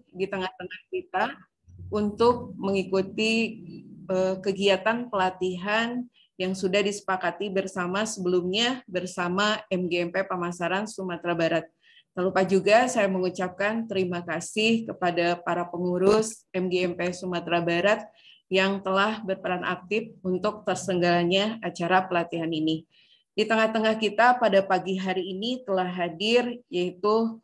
di tengah-tengah kita untuk mengikuti kegiatan pelatihan yang sudah disepakati bersama sebelumnya bersama MGMP Pamasaran Sumatera Barat. Tak lupa juga saya mengucapkan terima kasih kepada para pengurus MGMP Sumatera Barat yang telah berperan aktif untuk terselenggaranya acara pelatihan ini. Di tengah-tengah kita pada pagi hari ini telah hadir yaitu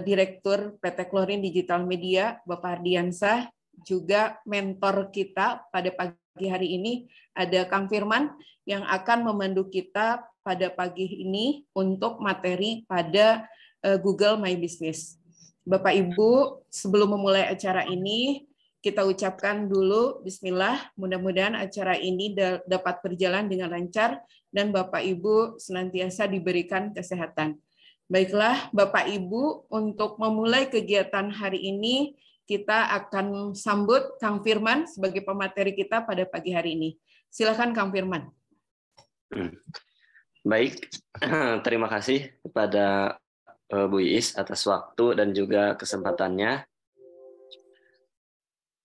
Direktur PT Klorin Digital Media, Bapak Ardiansah, juga mentor kita pada pagi hari ini ada Kang Firman yang akan memandu kita pada pagi ini untuk materi pada Google My Business. Bapak Ibu, sebelum memulai acara ini, kita ucapkan dulu Bismillah, mudah-mudahan acara ini dapat berjalan dengan lancar dan Bapak Ibu senantiasa diberikan kesehatan. Baiklah Bapak Ibu, untuk memulai kegiatan hari ini, kita akan sambut Kang Firman sebagai pemateri kita pada pagi hari ini. Silakan Kang Firman. Baik, terima kasih kepada Bu Iis atas waktu dan juga kesempatannya.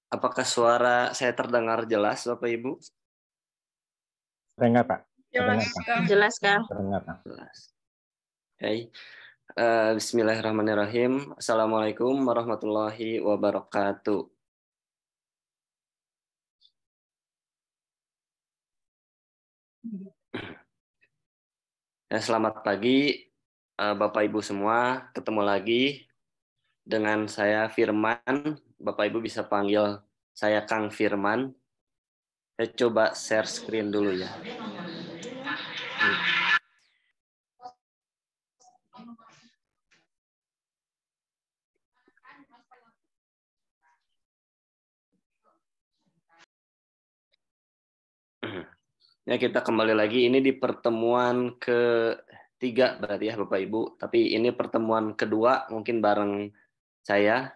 Apakah suara saya terdengar jelas, Bapak Ibu? Terdengar, Pak. Jelas, Kang. Terdengar, Pak. Jelas. Oke. Bismillahirrahmanirrahim. Assalamualaikum warahmatullahi wabarakatuh. Selamat pagi, Bapak Ibu semua. Ketemu lagi dengan saya Firman. Bapak Ibu bisa panggil saya Kang Firman. Saya coba share screen dulu ya. Ya, kita kembali lagi. Ini di pertemuan ketiga berarti ya Bapak Ibu. Tapi ini pertemuan kedua mungkin bareng saya.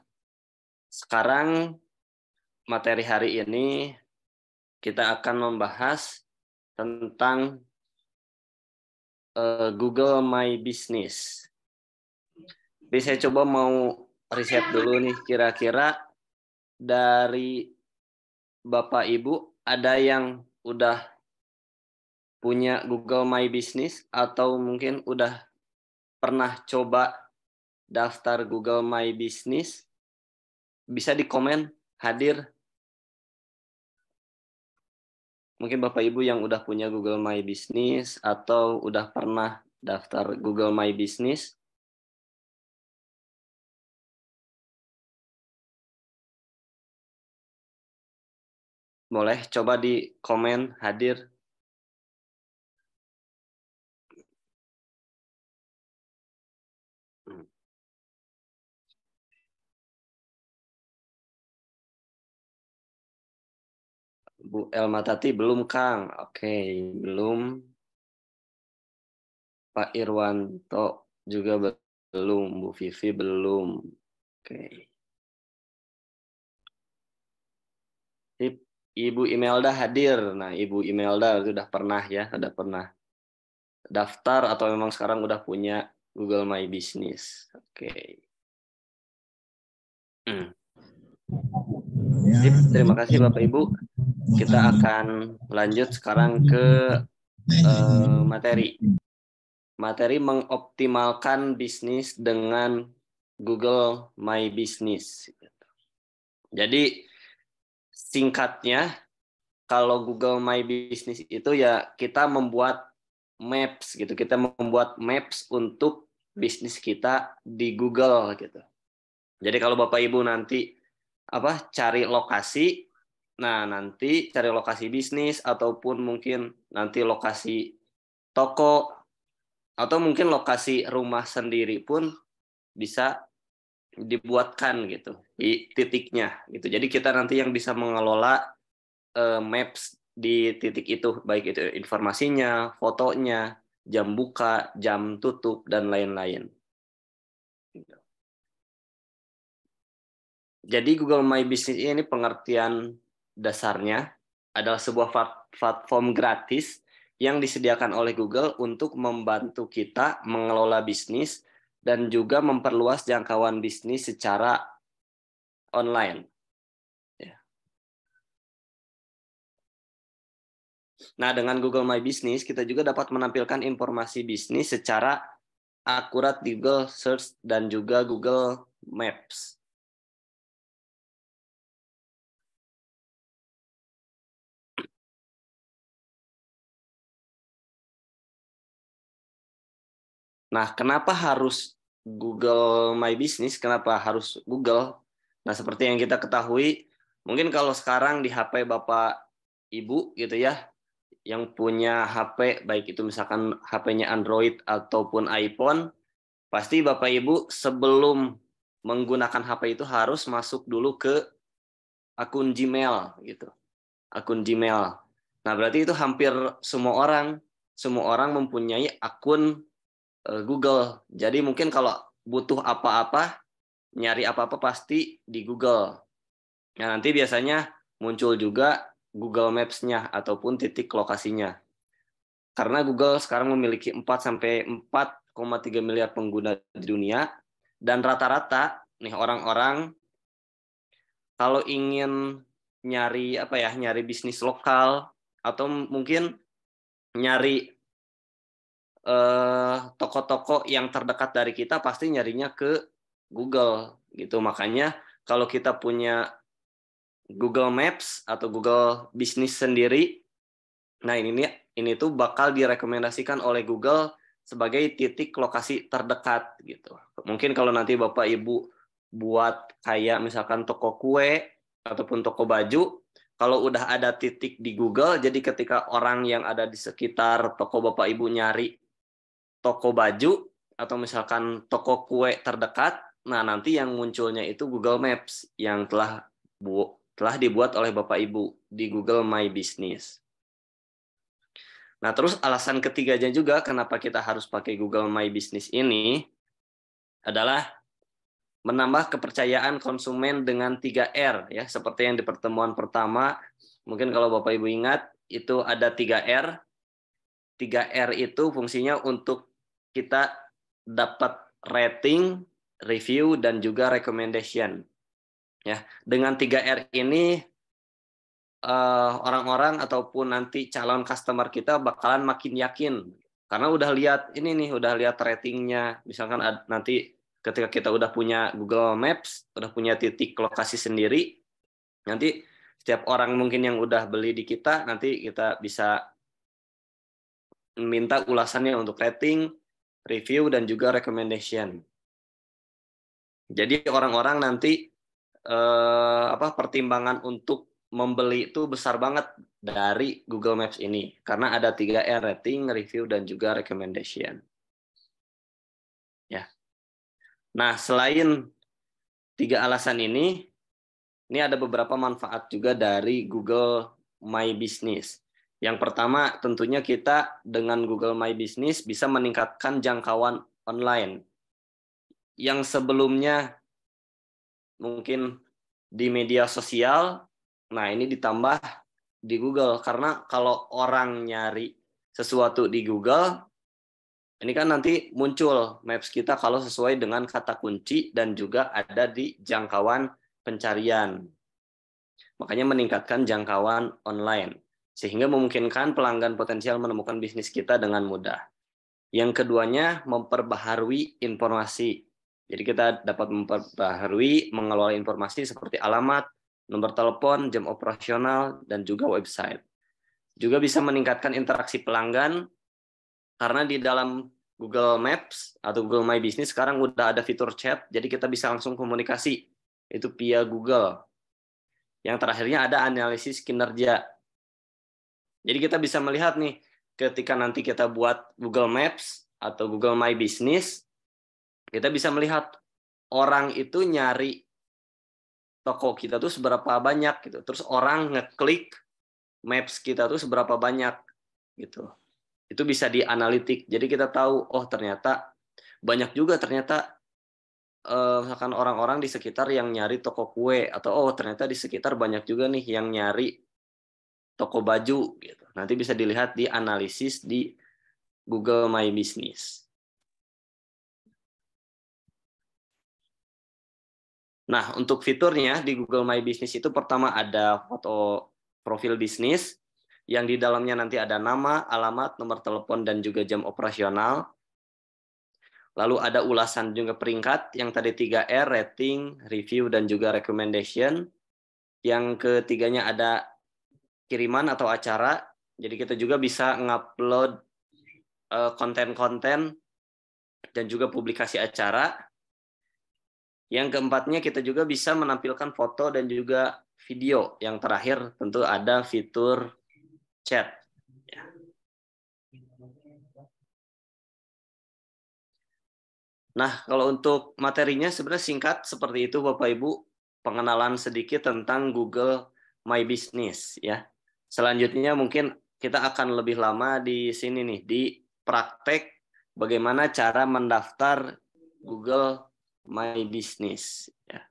Sekarang materi hari ini kita akan membahas tentang Google My Business. Jadi saya coba mau riset dulu nih, kira-kira dari Bapak Ibu ada yang udah punya Google My Business atau mungkin udah pernah coba daftar Google My Business? Bisa di komen hadir. Mungkin Bapak Ibu yang udah punya Google My Business atau udah pernah daftar Google My Business. Boleh coba di komen hadir. Bu Elmatati belum, Kang. Oke, belum. Pak Irwanto juga belum. Bu Vivi belum. Oke. Ibu Imelda hadir. Nah, Ibu Imelda sudah pernah ya, sudah pernah daftar atau memang sekarang udah punya Google My Business. Oke. Terima kasih Bapak Ibu. Kita akan lanjut sekarang ke materi. Materi mengoptimalkan bisnis dengan Google My Business. Jadi singkatnya, kalau Google My Business itu ya kita membuat maps gitu. Kita membuat maps untuk bisnis kita di Google gitu. Jadi kalau Bapak Ibu nanti cari lokasi, nah nanti cari lokasi bisnis ataupun mungkin nanti lokasi toko atau mungkin lokasi rumah sendiri pun bisa dibuatkan gitu di titiknya gitu. Jadi kita nanti yang bisa mengelola maps di titik itu, baik itu informasinya, fotonya, jam buka, jam tutup dan lain-lain. Jadi Google My Business ini pengertian dasarnya adalah sebuah platform gratis yang disediakan oleh Google untuk membantu kita mengelola bisnis dan juga memperluas jangkauan bisnis secara online. Nah, dengan Google My Business, kita juga dapat menampilkan informasi bisnis secara akurat di Google Search dan juga Google Maps. Nah, kenapa harus Google My Business? Kenapa harus Google? Nah, seperti yang kita ketahui, mungkin kalau sekarang di HP Bapak Ibu gitu ya, yang punya HP, baik itu misalkan HP-nya Android ataupun iPhone, pasti Bapak Ibu sebelum menggunakan HP itu harus masuk dulu ke akun Gmail gitu. Akun Gmail. Nah, berarti itu hampir semua orang mempunyai akun Google. Jadi mungkin kalau butuh apa-apa, nyari apa-apa pasti di Google. Nah, nanti biasanya muncul juga Google Maps-nya ataupun titik lokasinya. Karena Google sekarang memiliki 4-4,3 miliar pengguna di dunia, dan rata-rata nih orang-orang kalau ingin nyari nyari bisnis lokal atau mungkin nyari toko-toko yang terdekat dari kita, pasti nyarinya ke Google gitu. Makanya kalau kita punya Google Maps atau Google Business sendiri, nah ini tuh bakal direkomendasikan oleh Google sebagai titik lokasi terdekat gitu. Mungkin kalau nanti Bapak Ibu buat kayak misalkan toko kue ataupun toko baju, kalau udah ada titik di Google, jadi ketika orang yang ada di sekitar toko Bapak Ibu nyari toko baju atau misalkan toko kue terdekat, nah nanti yang munculnya itu Google Maps yang telah dibuat oleh Bapak Ibu di Google My Business. Nah, terus alasan ketiganya juga kenapa kita harus pakai Google My Business ini adalah menambah kepercayaan konsumen dengan 3R ya, seperti yang di pertemuan pertama. Mungkin kalau Bapak Ibu ingat, itu ada 3R. 3R itu fungsinya untuk kita dapat rating, review, dan juga recommendation. Ya, dengan 3R ini orang-orang ataupun nanti calon customer kita bakalan makin yakin karena udah lihat ratingnya. Misalkan nanti ketika kita udah punya Google Maps, udah punya titik lokasi sendiri, nanti setiap orang mungkin yang udah beli di kita, nanti kita bisa minta ulasannya untuk rating, review, dan juga recommendation. Jadi orang-orang nanti pertimbangan untuk membeli itu besar banget dari Google Maps ini karena ada 3R, rating, review, dan juga recommendation. Ya. Nah, selain 3 alasan ini ada beberapa manfaat juga dari Google My Business. Yang pertama, tentunya kita dengan Google My Business bisa meningkatkan jangkauan online. Yang sebelumnya mungkin di media sosial, nah ini ditambah di Google. Karena kalau orang nyari sesuatu di Google, ini kan nanti muncul maps kita kalau sesuai dengan kata kunci dan juga ada di jangkauan pencarian. Makanya meningkatkan jangkauan online, sehingga memungkinkan pelanggan potensial menemukan bisnis kita dengan mudah. Yang keduanya, memperbaharui informasi. Jadi kita dapat memperbaharui, mengelola informasi seperti alamat, nomor telepon, jam operasional, dan juga website. Juga bisa meningkatkan interaksi pelanggan, karena di dalam Google Maps atau Google My Business sekarang udah ada fitur chat, jadi kita bisa langsung komunikasi, itu via Google. Yang terakhirnya ada analisis kinerja. Jadi kita bisa melihat nih, ketika nanti kita buat Google Maps atau Google My Business, kita bisa melihat orang itu nyari toko kita tuh seberapa banyak gitu. Terus orang ngeklik maps kita tuh seberapa banyak gitu. Itu bisa dianalitik. Jadi kita tahu, oh ternyata banyak juga misalkan orang-orang di sekitar yang nyari toko kue, atau oh ternyata di sekitar banyak juga nih yang nyari toko baju gitu. Nanti bisa dilihat di analisis di Google My Business. Nah, untuk fiturnya di Google My Business itu pertama ada foto profil bisnis, yang di dalamnya nanti ada nama, alamat, nomor telepon, dan juga jam operasional. Lalu ada ulasan juga peringkat, yang tadi 3R, rating, review, dan juga recommendation. Yang ketiganya ada kiriman atau acara, jadi kita juga bisa ngupload konten-konten dan juga publikasi acara. Yang keempatnya kita juga bisa menampilkan foto dan juga video. Yang terakhir tentu ada fitur chat. Nah, kalau untuk materinya sebenarnya singkat seperti itu Bapak Ibu, pengenalan sedikit tentang Google My Business ya. Selanjutnya mungkin kita akan lebih lama di sini nih, di praktek bagaimana cara mendaftar Google My Business ya.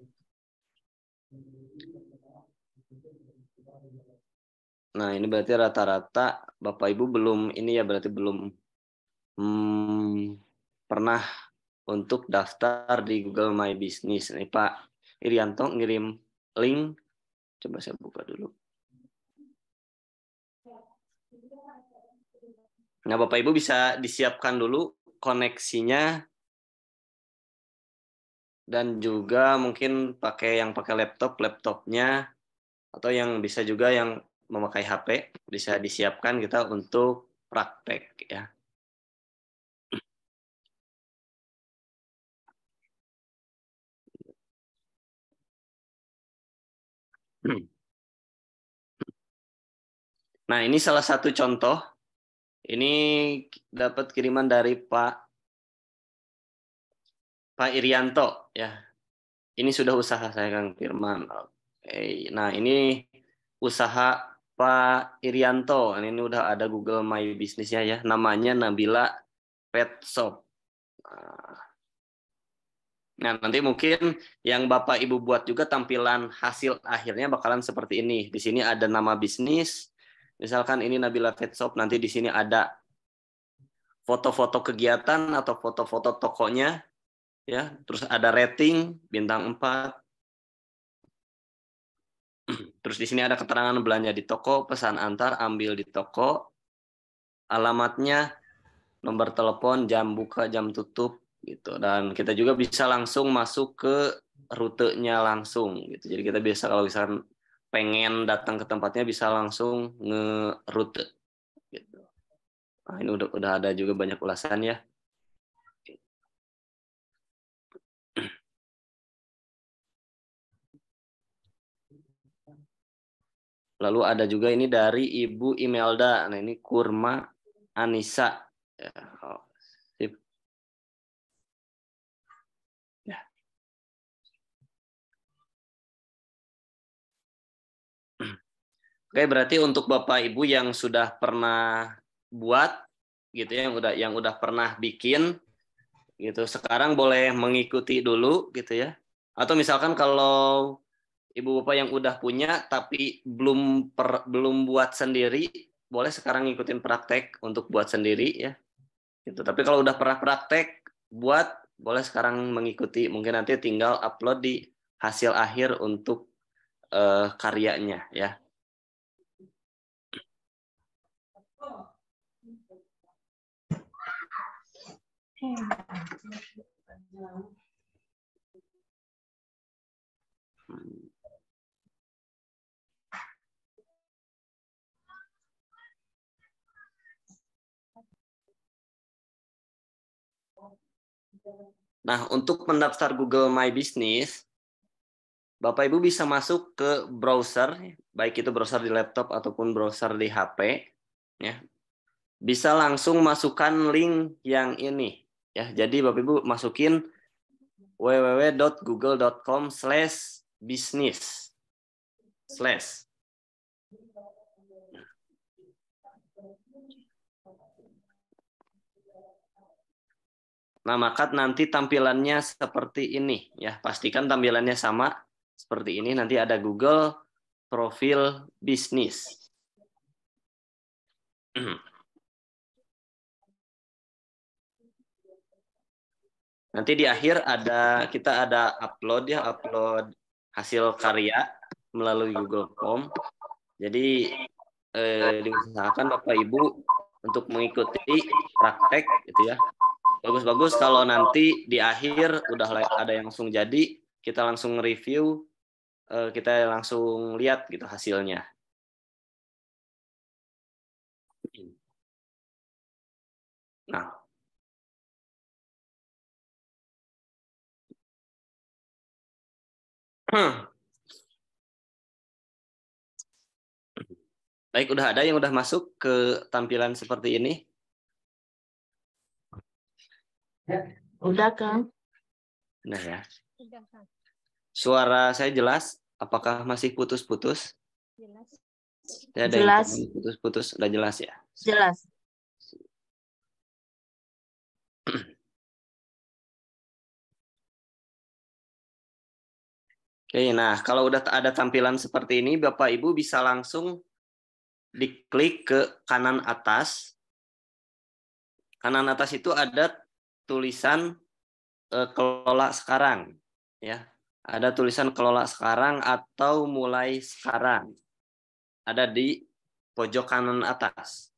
Nah, ini berarti rata-rata Bapak Ibu belum ini ya, berarti belum pernah untuk daftar di Google My Business. Nih Pak Irianto ngirim link. Coba saya buka dulu. Nah, Bapak Ibu bisa disiapkan dulu koneksinya dan juga mungkin pakai laptopnya atau yang bisa juga yang memakai HP bisa disiapkan kita untuk praktek ya. Nah, ini salah satu contoh. Ini dapat kiriman dari Pak Irianto ya. Ini sudah usaha saya Kang Firman. Oke. Nah, ini usaha Pak Irianto. Ini udah ada Google My Business-nya ya. Namanya Nabila Pet Shop. Nah, nanti mungkin yang Bapak Ibu buat juga tampilan hasil akhirnya bakalan seperti ini. Di sini ada nama bisnis. Misalkan ini Nabila Pet Shop, nanti di sini ada foto-foto kegiatan atau foto-foto tokonya ya. Terus ada rating bintang 4. Terus di sini ada keterangan belanja di toko, pesan antar, ambil di toko, alamatnya, nomor telepon, jam buka, jam tutup gitu. Dan kita juga bisa langsung masuk ke rutenya langsung gitu. Jadi kita bisa kalau misalkan pengen datang ke tempatnya bisa langsung nge-rute gitu. Nah, ini udah ada juga banyak ulasan ya. Lalu ada juga ini dari Ibu Imelda. Nah, ini kurma Anissa. Ya, sip. Ya. Oke, berarti untuk Bapak Ibu yang sudah pernah buat gitu ya, yang udah pernah bikin gitu, sekarang boleh mengikuti dulu gitu ya. Atau misalkan kalau Ibu Bapak yang udah punya tapi belum buat sendiri, boleh sekarang ngikutin praktek untuk buat sendiri ya. Gitu. Tapi kalau udah pernah praktek buat, boleh sekarang mengikuti. Mungkin nanti tinggal upload di hasil akhir untuk karyanya ya. Nah, untuk mendaftar Google My Business, Bapak Ibu bisa masuk ke browser, baik itu browser di laptop ataupun browser di HP, ya. Bisa langsung masukkan link yang ini, ya. Jadi Bapak Ibu masukin www.google.com/business/. Nah, maka nanti tampilannya seperti ini, ya. Pastikan tampilannya sama seperti ini. Nanti ada Google Profil Bisnis. Nanti di akhir kita ada upload ya, upload hasil karya melalui Google Form. Jadi diusahakan Bapak Ibu untuk mengikuti praktek gitu ya. Bagus-bagus kalau nanti di akhir udah ada yang langsung jadi, kita langsung review, kita langsung lihat gitu hasilnya. Nah, baik, udah ada yang udah masuk ke tampilan seperti ini? Udah, Kang. Nah ya. Suara saya jelas? Apakah masih putus-putus? Jelas. Ada Jelas. yang putus-putus, udah jelas ya? Jelas. Oke, nah kalau udah ada tampilan seperti ini, Bapak Ibu bisa langsung diklik ke kanan atas. Kanan atas itu ada tulisan kelola sekarang, ya. Ada tulisan kelola sekarang atau mulai sekarang. Ada di pojok kanan atas.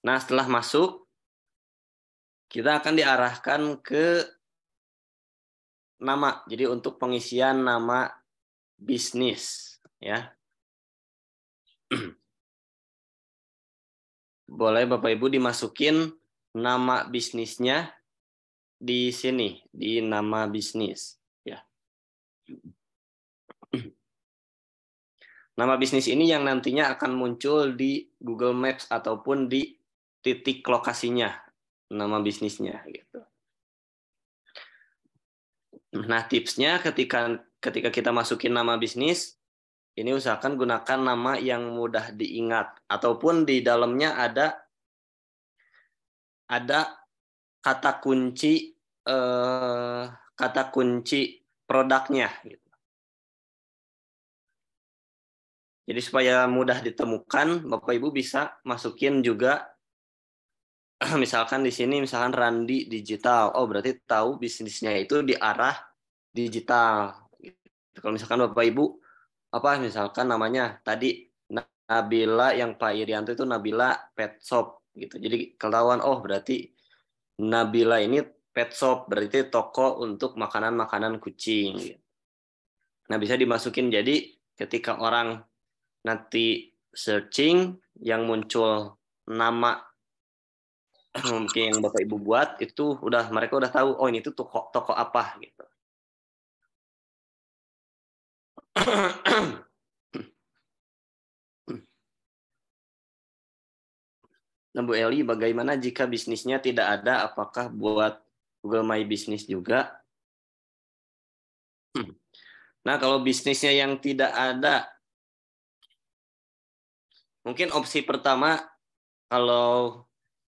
Nah, setelah masuk, kita akan diarahkan ke nama. Jadi untuk pengisian nama bisnis, ya. Boleh Bapak Ibu dimasukin nama bisnisnya di sini, di nama bisnis, ya. Nama bisnis ini yang nantinya akan muncul di Google Maps ataupun di titik lokasinya, nama bisnisnya, gitu. Nah, tipsnya ketika kita masukin nama bisnis, ini usahakan gunakan nama yang mudah diingat ataupun di dalamnya ada kata kunci produknya gitu. Jadi supaya mudah ditemukan, Bapak Ibu bisa masukin juga misalkan di sini misalkan Randi Digital. Oh, berarti tahu bisnisnya itu di arah digital. Kalau misalkan Bapak Ibu misalkan namanya tadi Nabila, yang Pak Irianto itu Nabila Pet Shop gitu. Jadi ketahuan, oh berarti Nabila ini pet shop, berarti toko untuk makanan-makanan kucing gitu. Nah, bisa dimasukin, jadi ketika orang nanti searching yang muncul nama mungkin yang Bapak Ibu buat itu mereka udah tahu, oh ini tuh toko apa gitu. Nah, Bu Eli, bagaimana jika bisnisnya tidak ada? Apakah buat Google My Business juga? Nah, kalau bisnisnya yang tidak ada, mungkin opsi pertama, kalau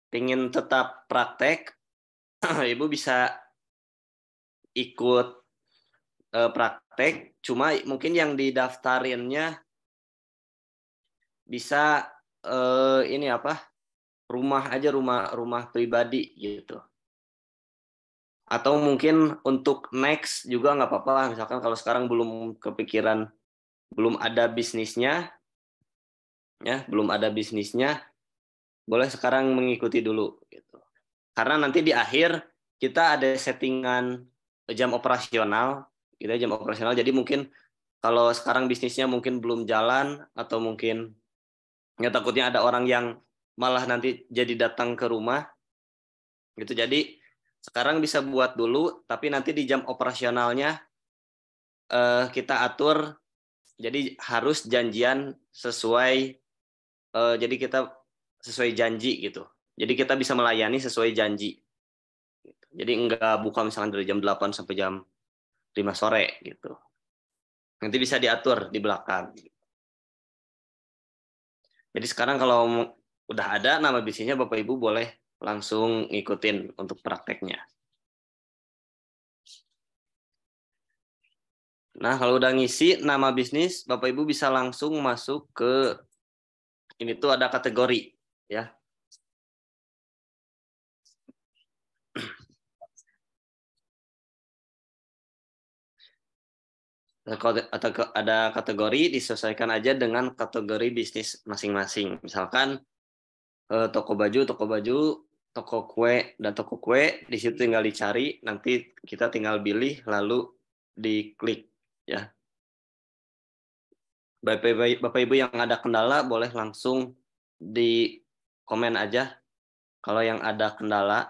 ingin tetap praktek, Ibu bisa ikut praktek, cuma mungkin yang didaftarinnya bisa rumah pribadi gitu. Atau mungkin untuk next juga nggak apa-apa, misalkan kalau sekarang belum kepikiran, belum ada bisnisnya, ya belum ada bisnisnya, boleh sekarang mengikuti dulu gitu. Karena nanti di akhir kita ada settingan jam operasional, jadi mungkin kalau sekarang bisnisnya mungkin belum jalan, atau mungkin ya takutnya ada orang yang malah nanti jadi datang ke rumah gitu. Jadi sekarang bisa buat dulu, tapi nanti di jam operasionalnya kita atur, jadi harus janjian sesuai, jadi kita sesuai janji gitu. Jadi kita bisa melayani sesuai janji. Jadi enggak buka misalnya dari jam 8 sampai jam 5 sore gitu. Nanti bisa diatur di belakang. Jadi sekarang kalau udah ada nama bisnisnya, Bapak Ibu boleh langsung ngikutin untuk prakteknya. Nah, kalau udah ngisi nama bisnis, Bapak Ibu bisa langsung masuk ke ini tuh ada kategori ya. Atau ada kategori, disesuaikan aja dengan kategori bisnis masing-masing. Misalkan toko baju, toko kue, dan toko kue, di situ tinggal dicari, nanti kita tinggal pilih, lalu diklik. Ya. Bapak Ibu yang ada kendala, boleh langsung di komen aja kalau yang ada kendala.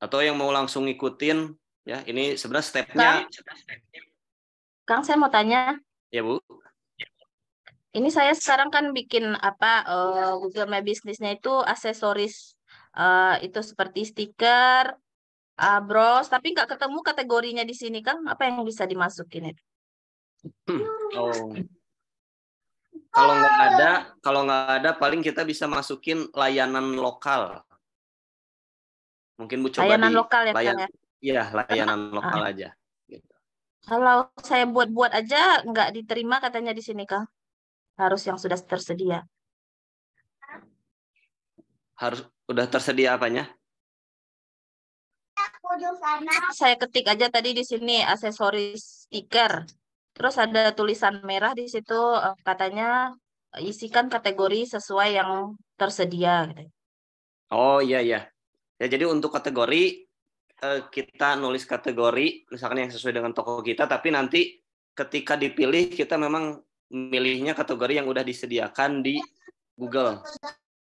Atau yang mau langsung ngikutin, ya ini sebenarnya stepnya. Kang, saya mau tanya. Ya Bu. Ini saya sekarang kan bikin Google My Business-nya itu aksesoris itu seperti stiker, bros, tapi nggak ketemu kategorinya di sini, Kang. Apa yang bisa dimasukin itu? Oh. Kalau nggak ada, paling kita bisa masukin layanan lokal. Mungkin Bu coba Layanan lokal ya, Kang ya? Iya, Karena layanan lokal aja. Gitu. kalau saya buat-buat aja nggak diterima katanya di sini, Kang. Harus yang sudah tersedia. Harus udah tersedia apanya? Saya ketik aja tadi di sini aksesoris stiker. Terus ada tulisan merah di situ katanya isikan kategori sesuai yang tersedia. Gitu. Oh iya iya. Ya jadi untuk kategori kita nulis kategori misalkan yang sesuai dengan toko kita, tapi nanti ketika dipilih kita memang milihnya kategori yang udah disediakan di Google.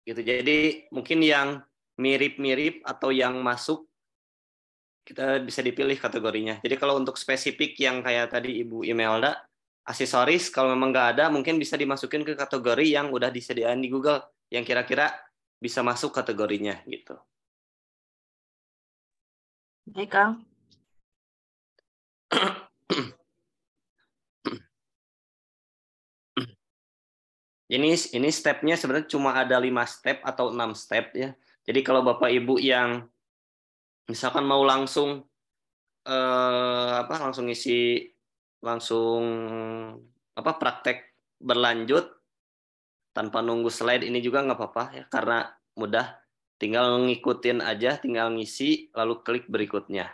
Gitu. Jadi mungkin yang mirip-mirip atau yang masuk kita bisa dipilih kategorinya. Jadi kalau untuk spesifik yang kayak tadi Ibu Imelda, aksesoris kalau memang nggak ada, mungkin bisa dimasukin ke kategori yang udah disediakan di Google, yang kira-kira bisa masuk kategorinya gitu. Baik, Kang. Ini stepnya sebenarnya cuma ada 5 step atau 6 step ya. Jadi kalau Bapak Ibu yang misalkan mau langsung langsung isi langsung praktek berlanjut tanpa nunggu slide ini juga nggak apa-apa ya, karena mudah, tinggal ngikutin aja, tinggal ngisi lalu klik berikutnya.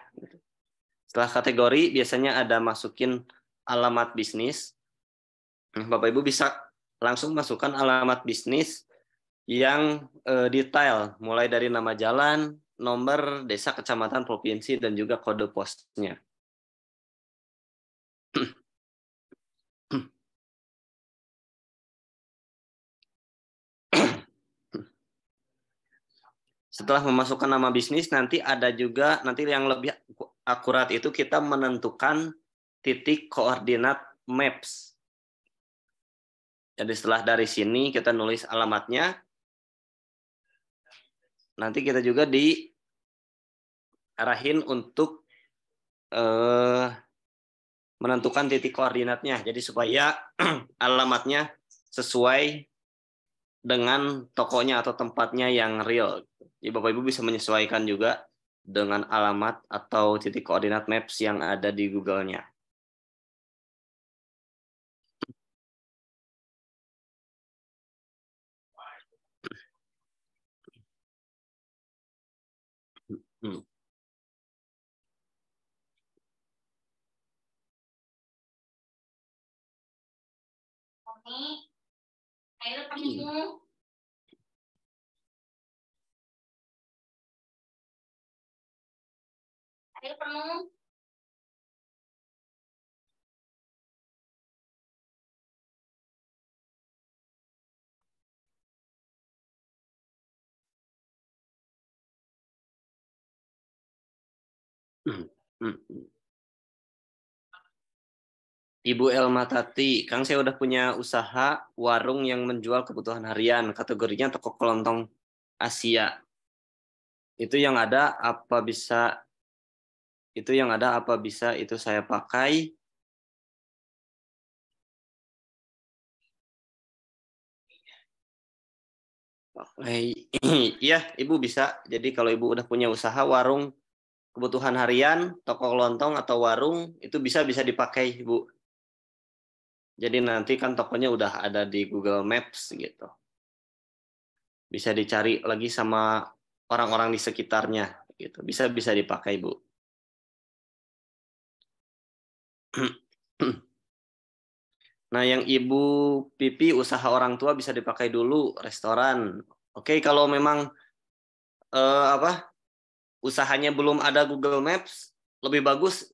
Setelah kategori biasanya ada masukin alamat bisnis. Bapak Ibu bisa langsung masukkan alamat bisnis yang detail, mulai dari nama jalan, nomor, desa, kecamatan, provinsi, dan juga kode posnya. Setelah memasukkan nama bisnis, nanti ada juga, nanti yang lebih akurat itu kita menentukan titik koordinat maps. Jadi setelah dari sini kita nulis alamatnya, nanti kita juga diarahin untuk menentukan titik koordinatnya. Jadi supaya alamatnya sesuai dengan tokonya atau tempatnya yang real. Jadi Bapak Ibu bisa menyesuaikan juga dengan alamat atau titik koordinat maps yang ada di Google-nya. Air penuh. Air penuh. Ibu Elma Tati, Kang saya udah punya usaha warung yang menjual kebutuhan harian, kategorinya toko kelontong Asia. Itu yang ada apa bisa itu saya pakai? Iya, Ibu bisa. Jadi kalau Ibu udah punya usaha warung kebutuhan harian, toko kelontong atau warung, itu bisa dipakai, Ibu. Jadi nanti kan tokonya udah ada di Google Maps gitu. Bisa dicari lagi sama orang-orang di sekitarnya gitu. Bisa dipakai, Bu. Nah, yang Ibu Pipi usaha orang tua bisa dipakai dulu restoran. Oke, kalau memang apa usahanya belum ada Google Maps, lebih bagus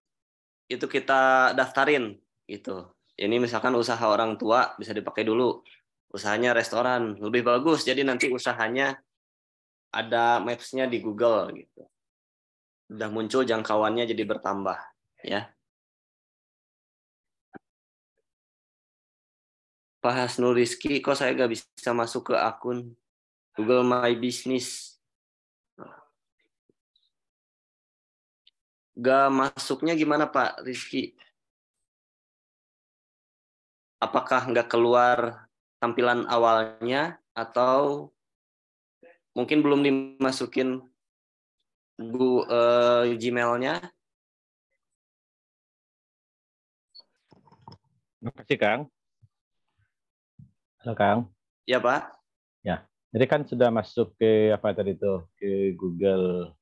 itu kita daftarin gitu. Ini misalkan usaha orang tua bisa dipakai dulu. Usahanya restoran lebih bagus. Jadi nanti usahanya ada maps-nya di Google gitu. Udah muncul jangkauannya jadi bertambah ya. Pak Hasnul Rizky, kok saya nggak bisa masuk ke akun Google My Business? Nggak masuknya gimana Pak Rizky? Apakah nggak keluar tampilan awalnya atau mungkin belum dimasukin Gmail-nya? Terima kasih, Kang. Halo, Kang. Ya Pak. Ya, jadi kan sudah masuk ke apa tadi itu ke Google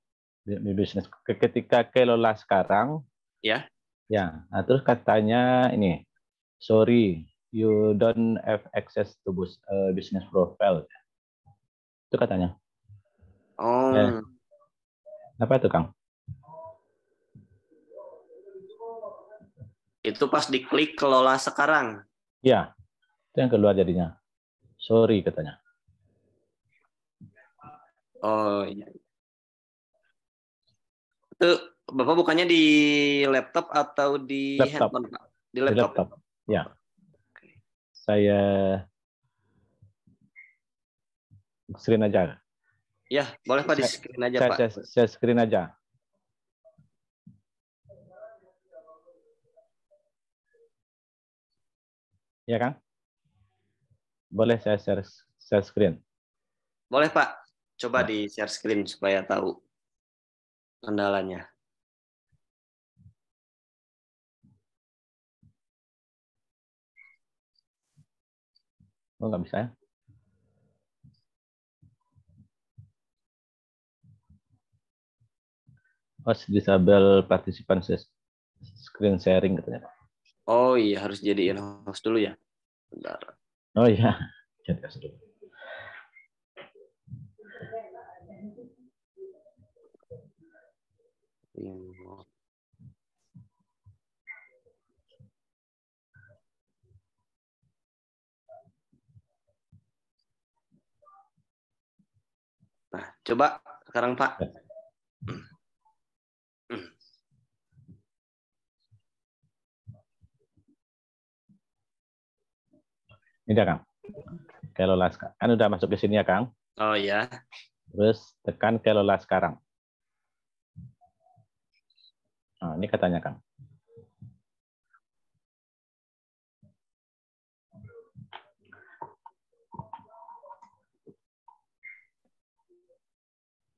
Business. Ketika kelola sekarang, Ya. ya, nah, terus katanya ini, sorry, you don't have access to business profile. Itu katanya. Ya, Oh, apa itu, Kang? itu pas diklik kelola sekarang. Ya, itu yang keluar jadinya. Sorry katanya. Oh iya. Itu Bapak bukannya di laptop atau di Laptop. handphone Pak? Di Di laptop. laptop. Ya. Saya screen aja. Ya, boleh Pak di screen aja Pak. Saya screen aja. Ya, Kang? Boleh saya share screen. Boleh Pak. Coba Ya. di share screen supaya tahu kendalanya. Oh, nggak bisa ya? Host disable participant screen sharing katanya. Oh iya, harus jadiin host dulu ya. Bentar. Oh iya, chat dulu. Nah, coba sekarang Pak. Ya. Ini dia, Kang. Kelola kan udah masuk ke sini ya, Kang. Oh ya. Terus tekan kelola sekarang. Nah, ini katanya, Kang.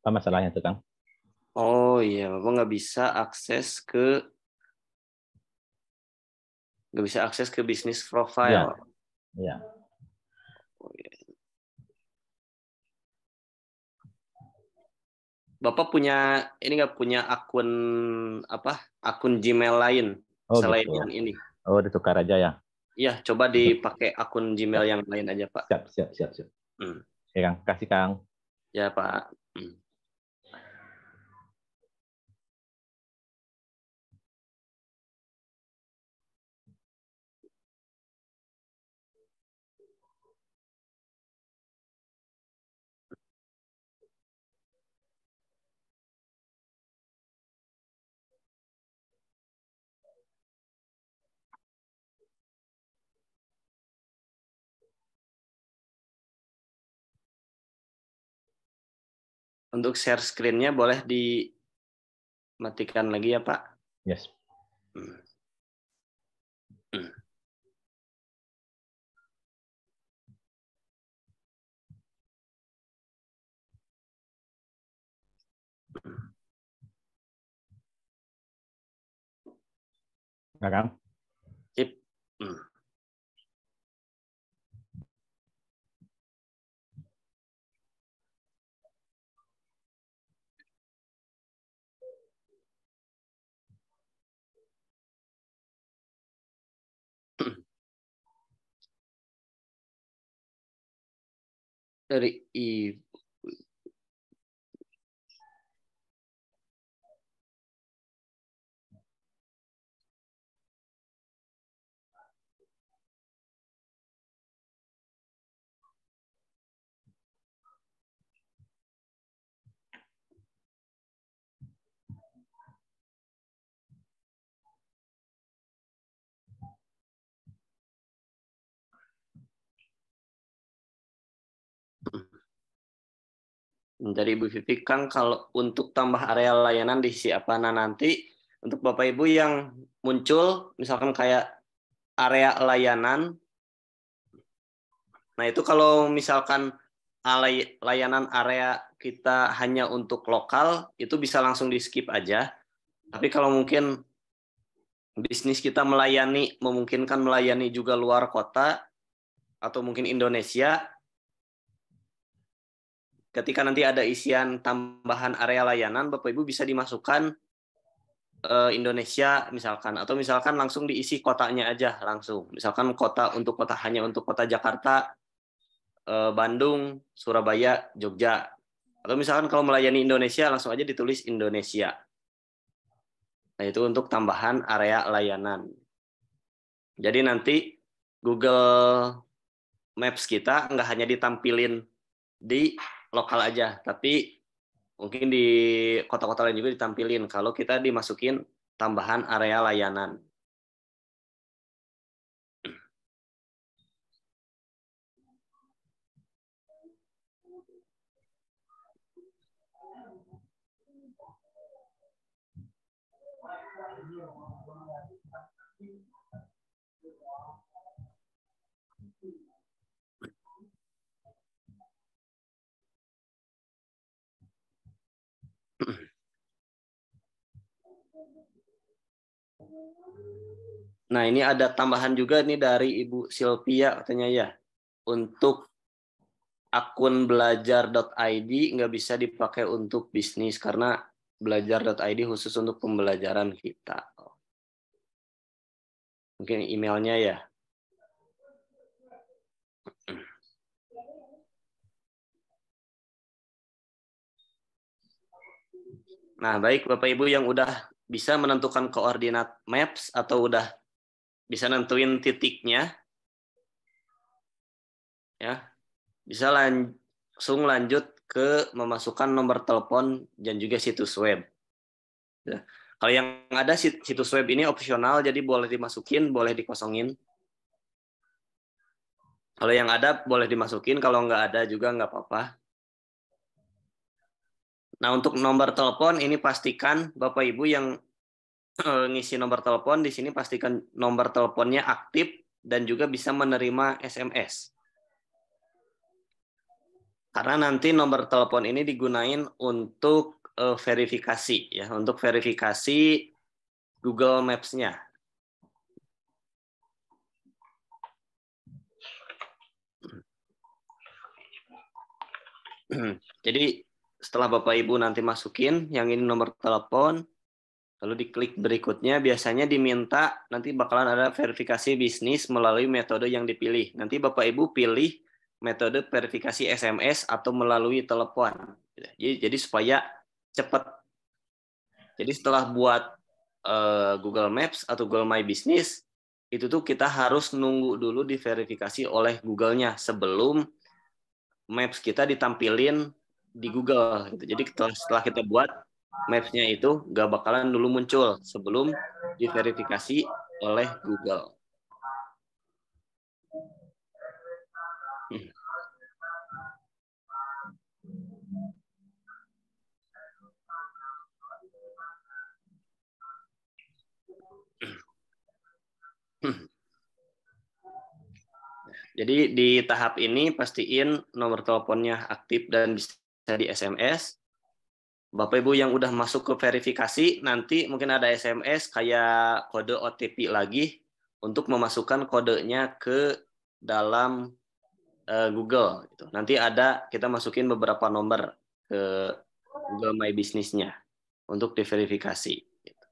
Apa masalahnya tuh, Kang? Oh iya, Bapak nggak bisa akses ke bisnis profile. Ya. Ya. Oh, iya. Bapak punya ini nggak punya akun apa? Akun Gmail lain Oh selain gitu. yang ini? Oh, ditukar aja ya. Iya, coba dipakai akun Gmail yang lain aja Pak. Siap. Hmm. Ya, Kang. Kasih, Kang. Ya Pak. Hmm. untuk share screen-nya boleh dimatikan lagi ya, Pak? Yes. Nah, kan? Sip. Dari Ibu. Dari Ibu Vivi, Kang, kalau untuk tambah area layanan diisi apa? Nah, nanti untuk Bapak Ibu yang muncul, misalkan kayak area layanan, nah itu kalau misalkan layanan area kita hanya untuk lokal, itu bisa langsung di skip aja. Tapi kalau mungkin bisnis kita memungkinkan melayani juga luar kota, atau mungkin Indonesia, ketika nanti ada isian tambahan area layanan, Bapak Ibu bisa dimasukkan Indonesia misalkan, atau misalkan langsung diisi kotanya aja langsung. Misalkan untuk kota hanya untuk kota Jakarta, Bandung, Surabaya, Jogja. Atau misalkan kalau melayani Indonesia langsung aja ditulis Indonesia. Nah, itu untuk tambahan area layanan. Jadi nanti Google Maps kita nggak hanya ditampilin di lokal aja, tapi mungkin di kota-kota lain juga ditampilin kalau kita dimasukin tambahan area layanan. Nah, ini ada tambahan juga nih dari Ibu Sylvia katanya ya. Untuk akun belajar.id nggak bisa dipakai untuk bisnis karena belajar.id khusus untuk pembelajaran kita. Mungkin emailnya ya. Nah, baik Bapak Ibu yang udah bisa menentukan koordinat maps atau udah bisa nentuin titiknya, ya bisa langsung lanjut ke memasukkan nomor telepon dan juga situs web. Ya. Kalau yang ada situs web ini opsional, jadi boleh dimasukin, boleh dikosongin. Kalau yang ada boleh dimasukin, kalau nggak ada juga nggak apa-apa. Nah, untuk nomor telepon ini pastikan Bapak Ibu yang ngisi nomor telepon di sini pastikan nomor teleponnya aktif dan juga bisa menerima SMS. Karena nanti nomor telepon ini digunain untuk verifikasi ya, untuk verifikasi Google Maps-nya. Jadi setelah Bapak Ibu nanti masukin yang ini nomor telepon, lalu diklik berikutnya, biasanya diminta nanti bakalan ada verifikasi bisnis melalui metode yang dipilih. Nanti Bapak Ibu pilih metode verifikasi SMS atau melalui telepon. Jadi supaya cepat. Jadi setelah buat Google Maps atau Google My Business, itu tuh kita harus nunggu dulu diverifikasi oleh Google-nya sebelum Maps kita ditampilin di Google. Jadi setelah kita buat Maps-nya itu nggak bakalan dulu muncul sebelum diverifikasi oleh Google. Jadi di tahap ini pastiin nomor teleponnya aktif dan bisa di SMS. Bapak Ibu yang udah masuk ke verifikasi, nanti mungkin ada SMS kayak kode OTP lagi untuk memasukkan kodenya ke dalam Google. Gitu. Nanti ada kita masukin beberapa nomor ke Google My Business-nya untuk diverifikasi. Gitu.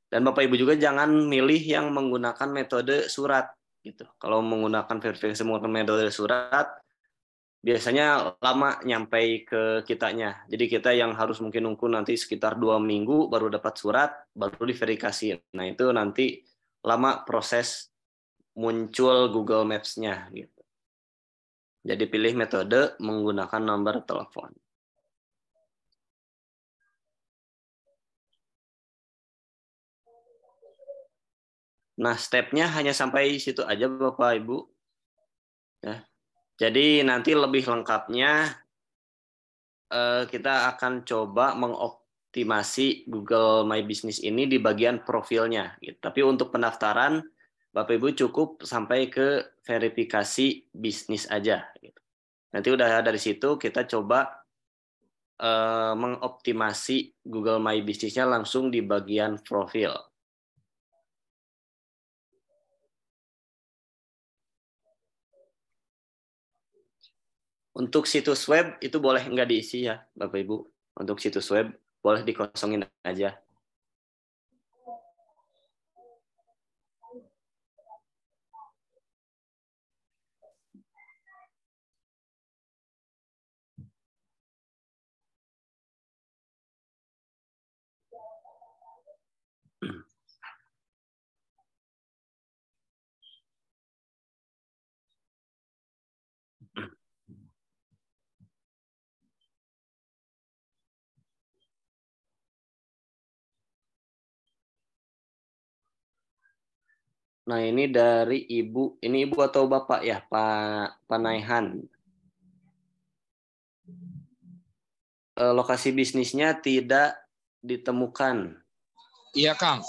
Dan Bapak Ibu juga jangan milih yang menggunakan metode surat. Gitu. Kalau menggunakan verifikasi menggunakan metode surat, biasanya lama nyampe ke kitanya. Jadi kita yang harus mungkin nunggu nanti sekitar 2 minggu baru dapat surat, baru diverifikasi. Nah itu nanti lama proses muncul Google Maps-nya. Gitu. Jadi pilih metode menggunakan nomor telepon. Nah, stepnya hanya sampai situ aja Bapak Ibu. Ya. Jadi nanti lebih lengkapnya kita akan coba mengoptimasi Google My Business ini di bagian profilnya. Gitu. Tapi untuk pendaftaran, Bapak Ibu cukup sampai ke verifikasi bisnis aja. Gitu. Nanti udah dari situ kita coba mengoptimasi Google My Business-nya langsung di bagian profil. Untuk situs web itu boleh nggak diisi ya, Bapak Ibu. Untuk situs web boleh dikosongin aja. Nah ini dari Ibu, ini Ibu atau Bapak ya, Pak Panaihan. Lokasi bisnisnya tidak ditemukan. Iya, Kang.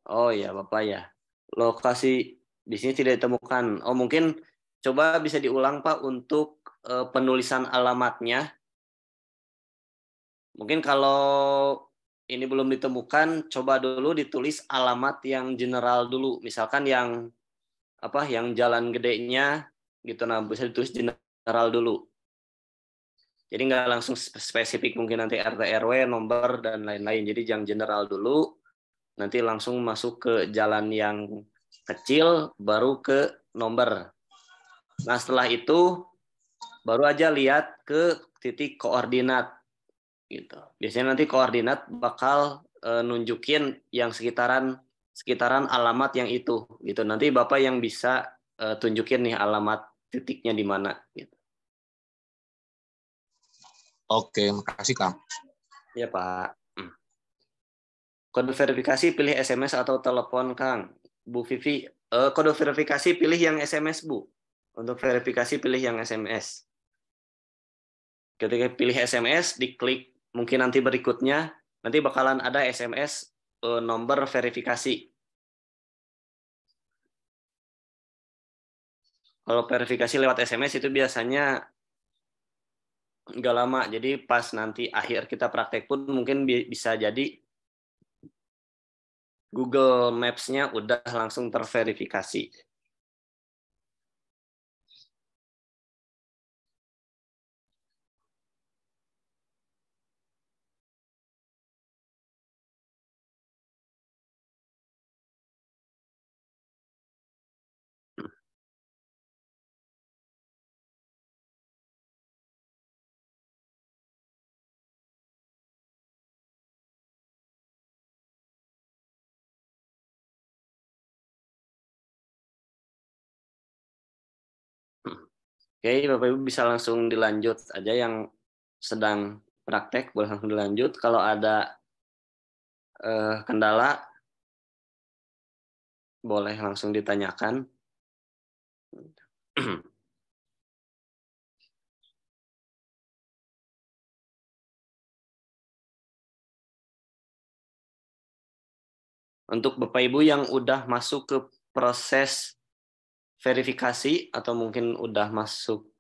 Oh ya, Bapak ya. Lokasi bisnis tidak ditemukan. Oh mungkin coba bisa diulang Pak untuk penulisan alamatnya. Mungkin kalau ini belum ditemukan, coba dulu ditulis alamat yang general dulu. Misalkan yang apa, yang jalan gedenya gitu, nah bisa ditulis general dulu. Jadi nggak langsung spesifik, mungkin nanti RT RW, nomor dan lain-lain. Jadi yang general dulu, nanti langsung masuk ke jalan yang kecil, baru ke nomor. Nah setelah itu baru aja lihat ke titik koordinat. Gitu. Biasanya nanti koordinat bakal nunjukin yang sekitaran alamat yang itu. Gitu. Nanti Bapak yang bisa tunjukin nih alamat titiknya di mana. Gitu. Oke, makasih, Kang. Ya Pak. Kode verifikasi pilih SMS atau telepon, Kang. Bu Vivi, kode verifikasi pilih yang SMS, Bu. Untuk verifikasi pilih yang SMS. Ketika pilih SMS, diklik mungkin nanti berikutnya, nanti bakalan ada SMS nomor verifikasi. Kalau verifikasi lewat SMS itu biasanya nggak lama, jadi pas nanti akhir kita praktek pun mungkin bisa jadi Google Maps-nya udah langsung terverifikasi. Oke, Bapak Ibu bisa langsung dilanjut aja yang sedang praktek, boleh langsung dilanjut. Kalau ada kendala, boleh langsung ditanyakan. Untuk Bapak Ibu yang udah masuk ke proses verifikasi atau mungkin udah masuk,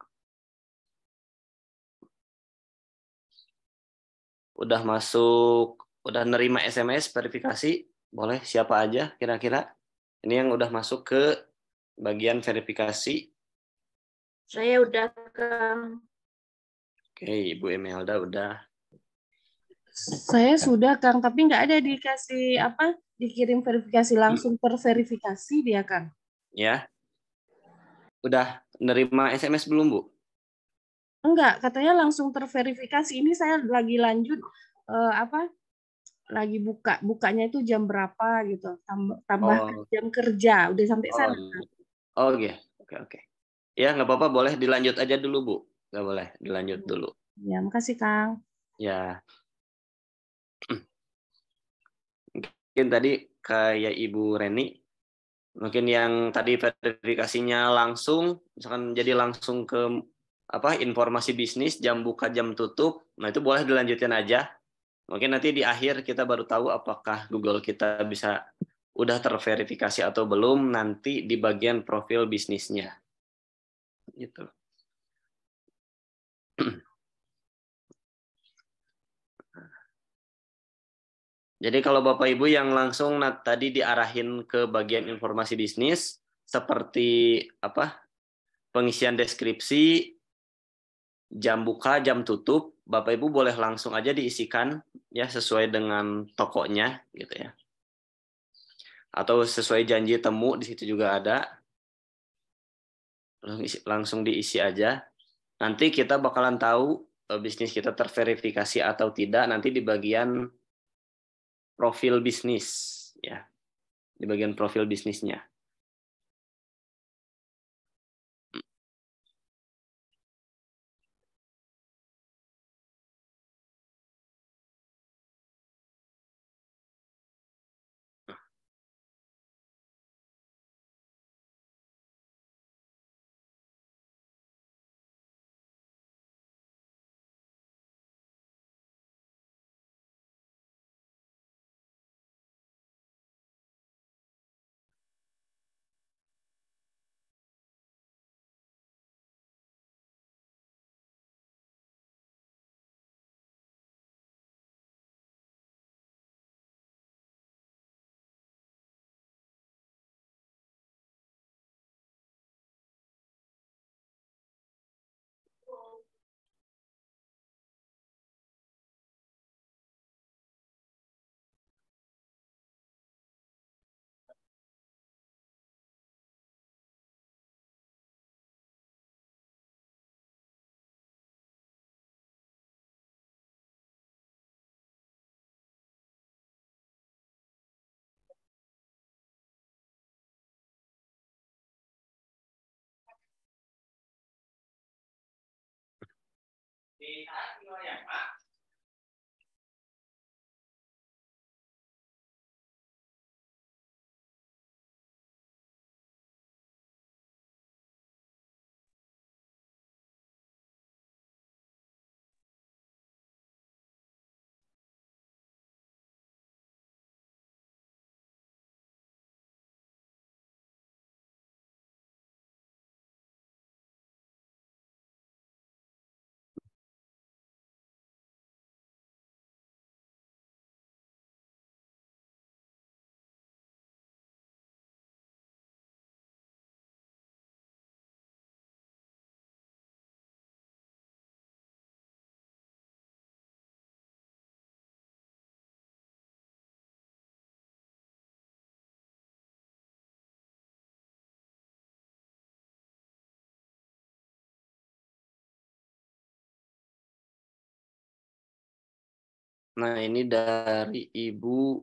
udah nerima SMS verifikasi? Boleh siapa aja kira-kira? Ini yang udah masuk ke bagian verifikasi. Saya udah, Kang. Oke, Ibu Emelda udah. Saya sudah, Kang, tapi nggak ada dikasih apa, dikirim verifikasi langsung terverifikasi dia, Kang. Ya. Udah nerima SMS belum, Bu? Enggak, katanya langsung terverifikasi. Ini saya lagi lanjut lagi bukanya itu jam berapa gitu. Tambahkan jam kerja, udah sampai sana. Oh, iya. Oke. Ya, nggak apa-apa, boleh dilanjut aja dulu, Bu. Nggak boleh, dilanjut dulu. Ya, makasih, Kang. Ya. Mungkin tadi kayak Ibu Reni, mungkin yang tadi verifikasinya langsung, misalkan jadi langsung ke informasi bisnis, jam buka, jam tutup, nah itu boleh dilanjutin aja. Mungkin nanti di akhir kita baru tahu apakah Google kita bisa udah terverifikasi atau belum, nanti di bagian profil bisnisnya. Gitu. Jadi kalau Bapak Ibu yang langsung tadi diarahin ke bagian informasi bisnis seperti pengisian deskripsi, jam buka, jam tutup, Bapak Ibu boleh langsung aja diisikan ya sesuai dengan tokonya gitu ya. Atau sesuai janji temu di situ juga ada. Langsung diisi aja. Nanti kita bakalan tahu bisnis kita terverifikasi atau tidak nanti di bagian profil bisnis ya, di bagian profil bisnisnya. Nah, ini dari Ibu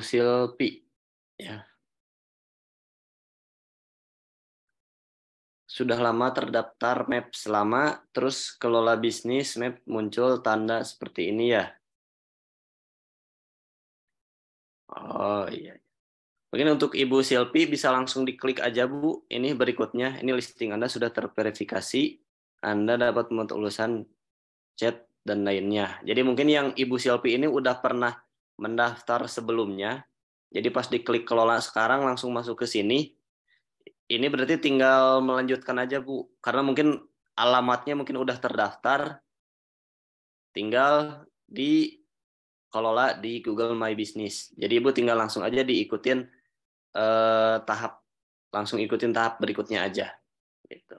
Silpi ya. Sudah lama terdaftar MAP selama, terus kelola bisnis MAP muncul tanda seperti ini ya. Oh iya. Mungkin untuk Ibu Silpi bisa langsung diklik aja Bu. Ini berikutnya, ini listing Anda sudah terverifikasi. Anda dapat membentuk ulasan chat dan lainnya. Jadi mungkin yang Ibu Silvi ini udah pernah mendaftar sebelumnya. Jadi pas diklik kelola sekarang langsung masuk ke sini. Ini berarti tinggal melanjutkan aja Bu. Karena mungkin alamatnya mungkin udah terdaftar. Tinggal dikelola di Google My Business. Jadi Ibu tinggal langsung aja diikutin langsung ikutin tahap berikutnya aja. Gitu.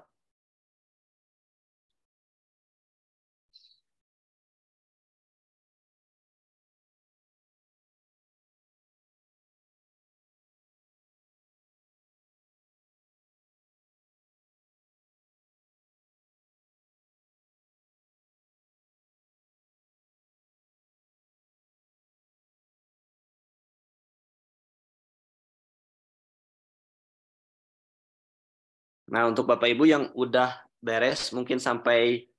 Nah, untuk Bapak Ibu yang udah beres mungkin sampai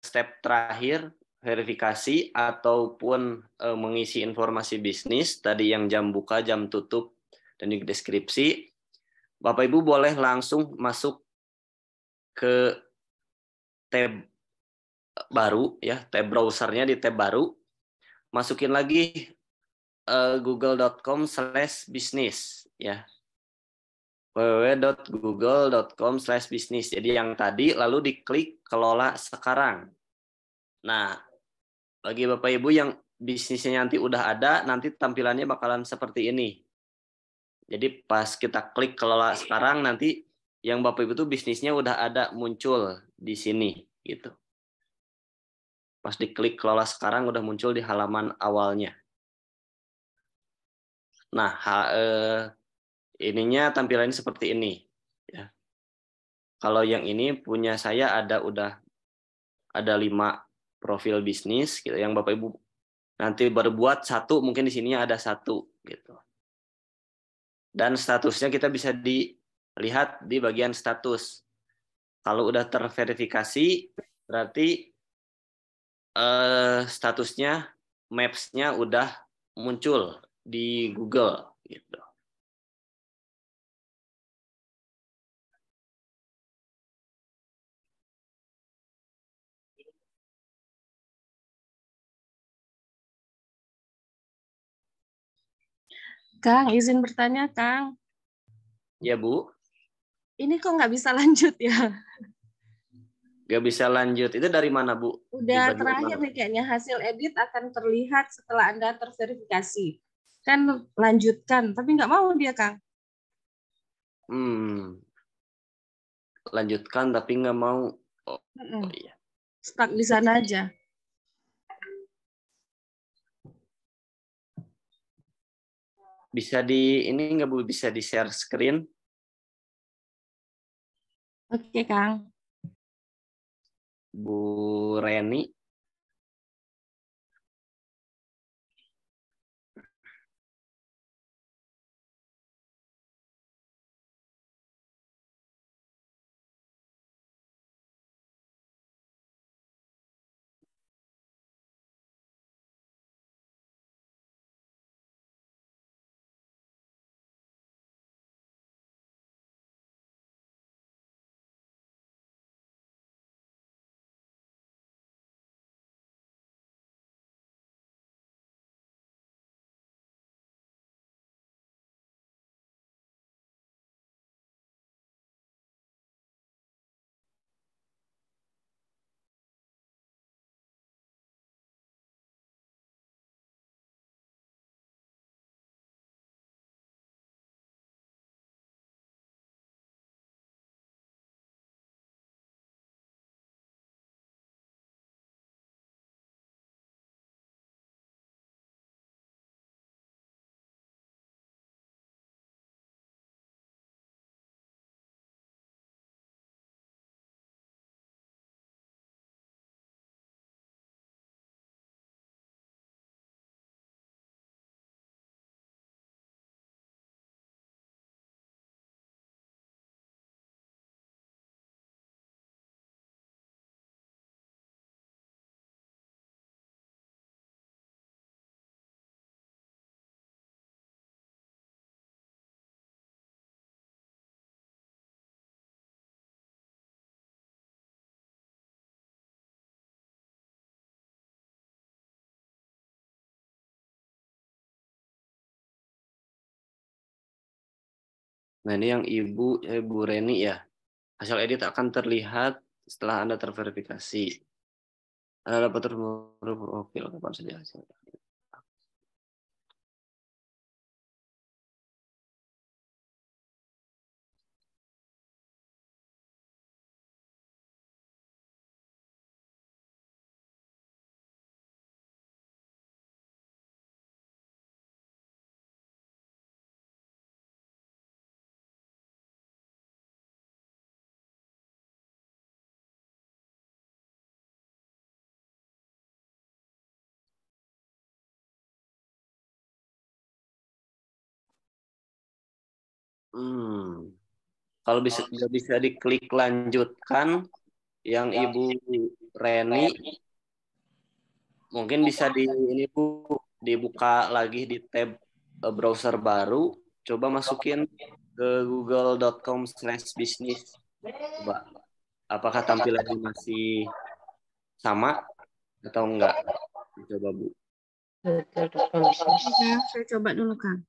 step terakhir verifikasi ataupun mengisi informasi bisnis tadi yang jam buka, jam tutup dan di deskripsi, Bapak Ibu boleh langsung masuk ke tab baru ya, tab browsernya di tab baru, masukin lagi google.com/business ya. www.google.com/business. Jadi yang tadi lalu diklik kelola sekarang. Nah, bagi Bapak Ibu yang bisnisnya nanti udah ada, nanti tampilannya bakalan seperti ini. Jadi pas kita klik kelola sekarang, nanti yang Bapak Ibu tuh bisnisnya udah ada muncul di sini gitu. Pas diklik kelola sekarang udah muncul di halaman awalnya. Nah, ininya tampilannya seperti ini ya. Kalau yang ini punya saya udah ada 5 profil bisnis gitu yang Bapak Ibu nanti baru buat satu, mungkin di sininya ada satu gitu. Dan statusnya kita bisa dilihat di bagian status. Kalau udah terverifikasi berarti statusnya Maps-nya udah muncul di Google gitu. Kang, izin bertanya, Kang. Ya Bu, Ini kok nggak bisa lanjut ya? nggak bisa lanjut. Itu dari mana Bu? Di Udah bagian terakhir mana? nih kayaknya hasil edit akan terlihat setelah Anda terverifikasi. Kan lanjutkan, tapi nggak mau dia, Kang. Lanjutkan tapi nggak mau. Oh, iya. Stuck di sana aja. Bisa ini nggak Bu, bisa di share screen? Oke, Kang. Bu Reni. Nah, ini yang Ibu Reni ya. Hasil edit akan terlihat setelah Anda terverifikasi. Anda dapat profil kapan saja hasil. Kalau bisa diklik lanjutkan yang Ibu Reni, mungkin bisa dibuka lagi di tab browser baru, coba masukin ke google.com/bisnis. Coba apakah tampilannya masih sama atau enggak? Coba Bu. Ya, saya coba dulu, Kang.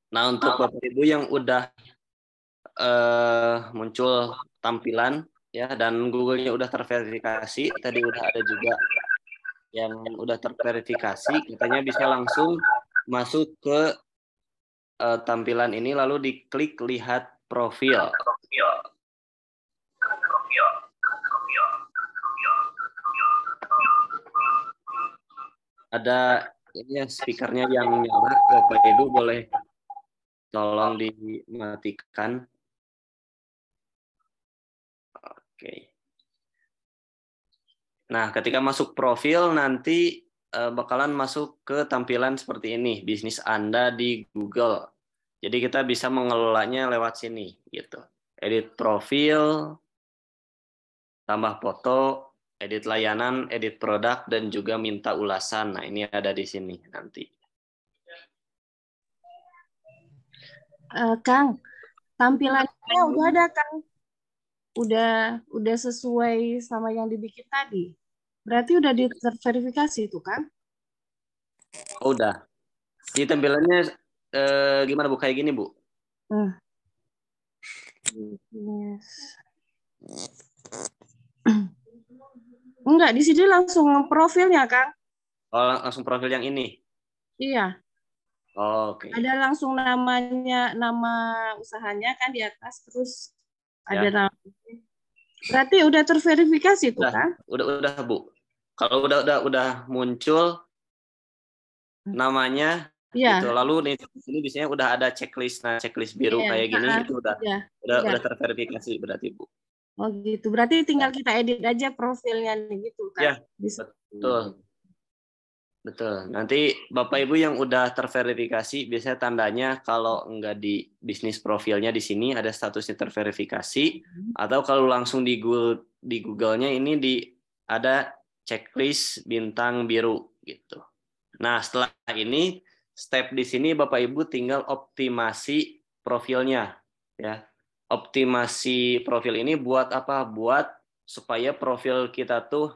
Nah, untuk Bapak Ibu yang udah muncul tampilan ya dan Google-nya udah terverifikasi, tadi udah ada juga yang udah terverifikasi, katanya bisa langsung masuk ke tampilan ini lalu diklik lihat profil. Ada ini ya speakernya yang nyala, Bapak Ibu boleh tolong dimatikan. Oke. Nah, ketika masuk profil nanti bakalan masuk ke tampilan seperti ini, bisnis Anda di Google. Jadi kita bisa mengelolanya lewat sini gitu. Edit profil, tambah foto, edit layanan, edit produk dan juga minta ulasan. Nah, ini ada di sini nanti. Kang, tampilannya udah ada, Kang. Udah sesuai sama yang dibikin tadi. Berarti udah terverifikasi itu, kan? Oh, udah. Di tampilannya gimana Bu? Kayak gini, Bu? Yes. Enggak, di sini langsung profilnya, Kang. Oh, langsung profil yang ini? Iya. Oh, oke. Ada langsung namanya, nama usahanya kan di atas, terus Ya. ada nama. Berarti udah terverifikasi tuh, kan? Udah Bu. Kalau udah muncul namanya ya. gitu. Lalu di sini biasanya udah ada checklist. Nah, checklist biru ya, kayak gini itu udah terverifikasi berarti Bu. Oh gitu. Berarti tinggal kita edit aja profilnya nih gitu kan. Ya, betul. Betul. Nanti Bapak Ibu yang udah terverifikasi biasanya tandanya kalau enggak di bisnis profilnya di sini ada statusnya terverifikasi atau kalau langsung di Google-nya ini ada checklist bintang biru gitu. Nah, setelah ini step di sini Bapak Ibu tinggal optimasi profilnya ya. Optimasi profil ini buat apa? Buat supaya profil kita tuh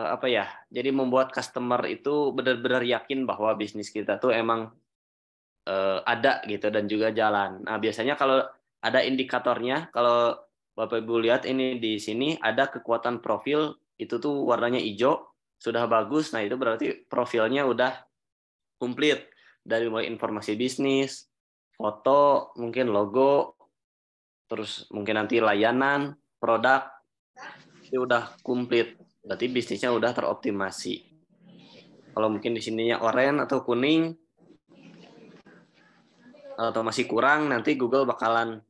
apa ya? Jadi membuat customer itu benar-benar yakin bahwa bisnis kita tuh emang ada gitu dan juga jalan. Nah, biasanya kalau ada indikatornya, kalau Bapak Ibu lihat ini di sini ada kekuatan profil itu tuh warnanya hijau, sudah bagus. Nah, itu berarti profilnya udah komplit dari mulai informasi bisnis, foto, mungkin logo, terus mungkin nanti layanan, produk, itu udah komplit. Berarti bisnisnya udah teroptimasi. Kalau mungkin di sininya oranye atau kuning atau masih kurang, nanti Google bakalan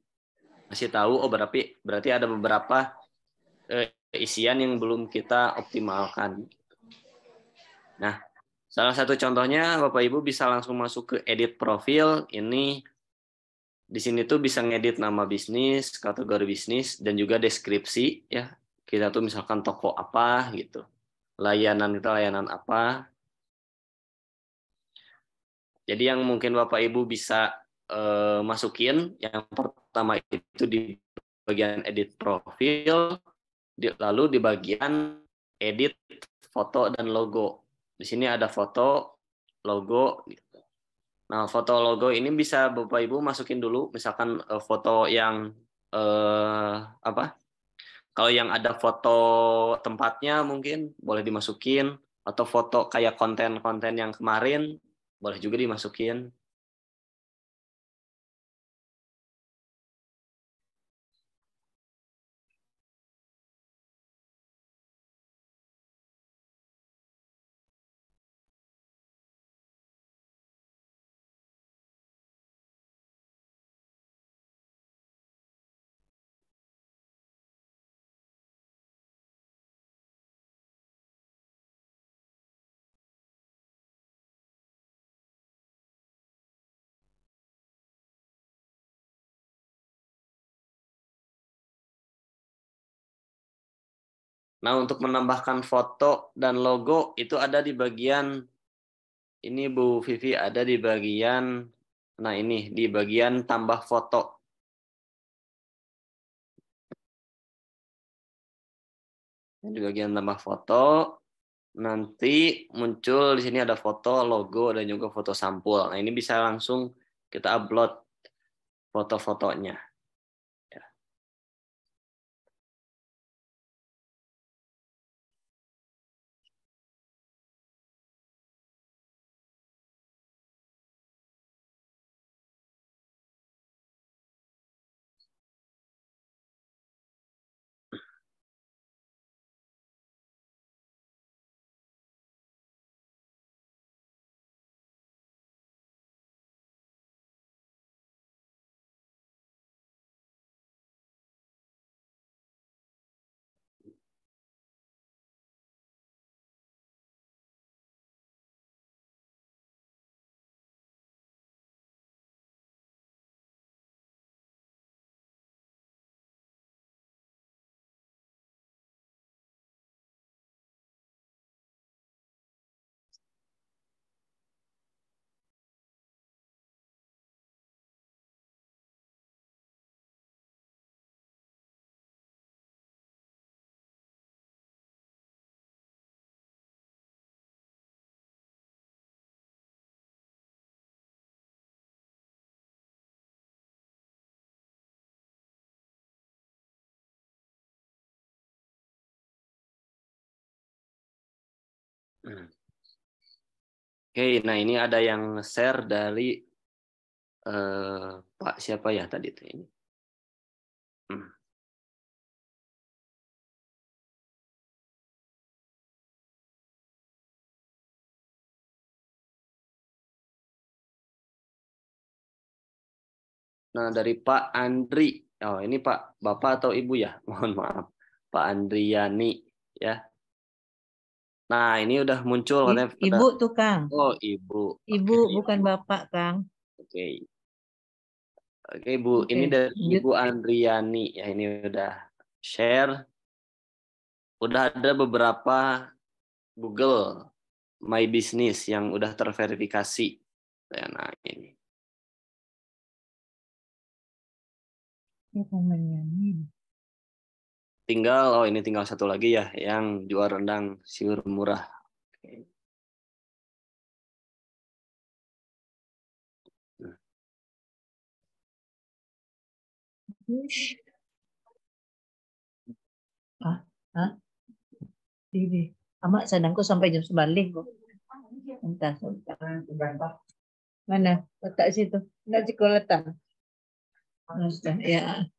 kasih tahu, oh berarti ada beberapa isian yang belum kita optimalkan. Nah, salah satu contohnya Bapak Ibu bisa langsung masuk ke edit profil. Ini di sini tuh bisa ngedit nama bisnis, kategori bisnis, dan juga deskripsi ya. Kita tuh misalkan toko apa gitu. Layanan kita layanan apa. Jadi yang mungkin Bapak Ibu bisa masukin, yang pertama itu di bagian edit profil, lalu di bagian edit foto dan logo. Di sini ada foto, logo. Nah, foto logo ini bisa Bapak Ibu masukin dulu, misalkan foto yang apa? Kalau yang ada foto tempatnya mungkin boleh dimasukin, atau foto kayak konten-konten yang kemarin boleh juga dimasukin. Nah, untuk menambahkan foto dan logo itu ada di bagian ini Bu Vivi, ada di bagian, nah ini di bagian tambah foto. Di bagian tambah foto, nanti muncul di sini ada foto, logo, dan juga foto sampul. Nah, ini bisa langsung kita upload foto-fotonya. Oke, nah ini ada yang share dari Pak siapa ya tadi itu ini. Nah, dari Pak Andri. Oh, ini Pak Bapak atau Ibu ya? Mohon maaf. Pak Andriani ya. Nah, ini udah muncul katanya. Ibu tuh, Kang. Oh, Ibu. Ibu, Oke, bukan Bapak, Kang. Oke. Oke, Bu. Oke, Ini dari lanjut. Ibu Andriani. Ya, ini udah share. udah ada beberapa Google My Business yang udah terverifikasi. Nah, ini. Ini tinggal satu lagi ya, yang jual rendang siur murah. Oke. Ini. Amak sedangku sampai jam sebalik kok. Entah. Mana? Letak situ. Enggak letak. Ya.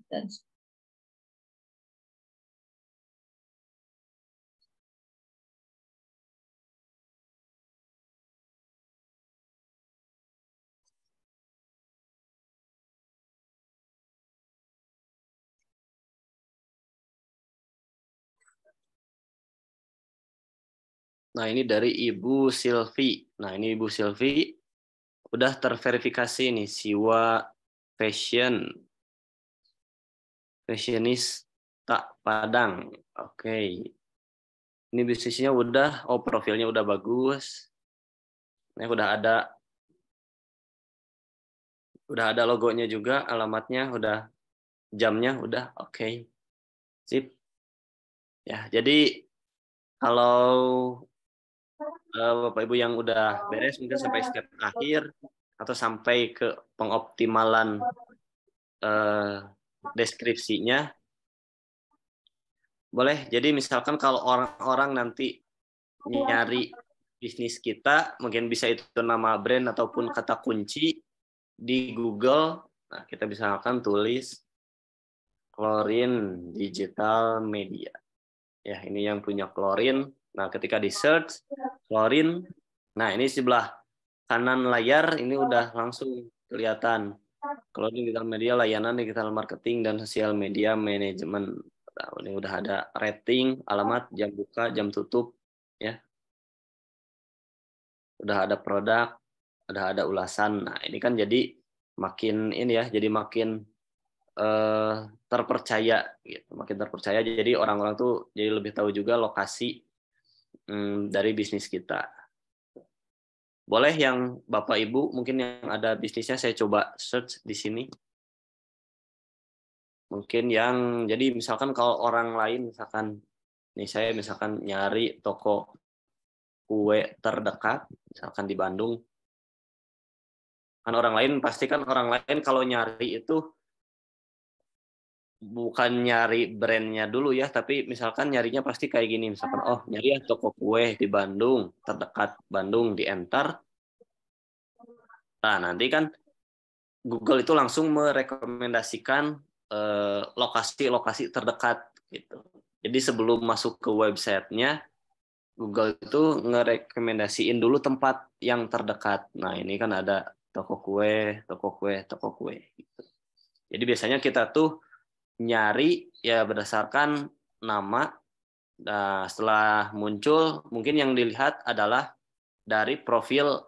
Nah, ini dari Ibu Silvi. Nah, ini Ibu Silvi udah terverifikasi nih, Siwa Fashionista Padang. Oke. Ini bisnisnya udah, profilnya udah bagus. Ini udah ada logonya juga, alamatnya udah, jamnya udah, oke. Sip. Ya, jadi kalau Bapak Ibu yang udah beres mungkin sampai step akhir atau sampai ke pengoptimalan deskripsinya, boleh. Jadi misalkan kalau orang-orang nanti nyari bisnis kita, mungkin bisa itu nama brand ataupun kata kunci di Google. Nah, kita bisa akan tulis Klorin Digital Media. Ya, ini yang punya Klorin. Nah, ketika di search Klorin, nah ini sebelah kanan layar ini udah langsung kelihatan Klorin Digital Media, layanan digital marketing dan sosial media manajemen. Nah, ini udah ada rating, alamat, jam buka, jam tutup, ya. Udah ada produk, udah ada ulasan. Nah, ini kan jadi makin ini ya, jadi makin terpercaya gitu, makin terpercaya. Jadi orang-orang tuh jadi lebih tahu juga lokasi dari bisnis kita. Boleh yang Bapak Ibu mungkin yang ada bisnisnya saya coba search di sini. Mungkin yang jadi misalkan kalau orang lain misalkan nih saya misalkan nyari toko kue terdekat misalkan di Bandung. Kan orang lain pasti kan orang lain kalau nyari itu bukan nyari brandnya dulu ya, tapi misalkan nyarinya pasti kayak gini, misalkan nyari ya toko kue di Bandung, terdekat Bandung, di enter. Nah, nanti kan Google itu langsung merekomendasikan lokasi-lokasi terdekat gitu. Jadi sebelum masuk ke websitenya, Google itu ngerekomendasiin dulu tempat yang terdekat. Nah, ini kan ada toko kue, toko kue, toko kue. Gitu. Jadi biasanya kita tuh nyari ya berdasarkan nama. Nah, setelah muncul, mungkin yang dilihat adalah dari profil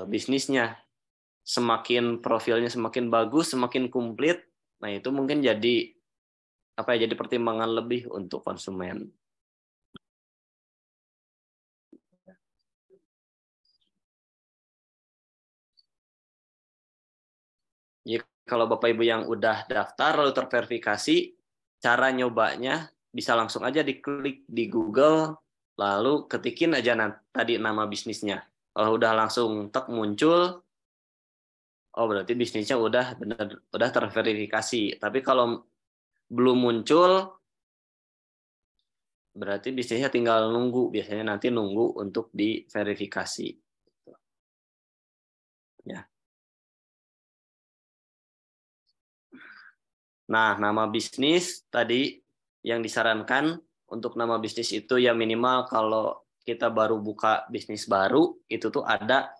bisnisnya. Semakin profilnya semakin bagus, semakin komplit, nah itu mungkin jadi jadi pertimbangan lebih untuk konsumen. Jadi kalau Bapak Ibu yang udah daftar lalu terverifikasi, cara nyobanya bisa langsung aja diklik di Google, lalu ketikin aja tadi nama bisnisnya. Kalau udah langsung muncul, berarti bisnisnya udah terverifikasi. Tapi kalau belum muncul, berarti bisnisnya tinggal nunggu. Biasanya nanti nunggu untuk diverifikasi. Ya. Nah, nama bisnis tadi yang disarankan untuk nama bisnis itu ya minimal kalau kita baru buka bisnis baru itu tuh ada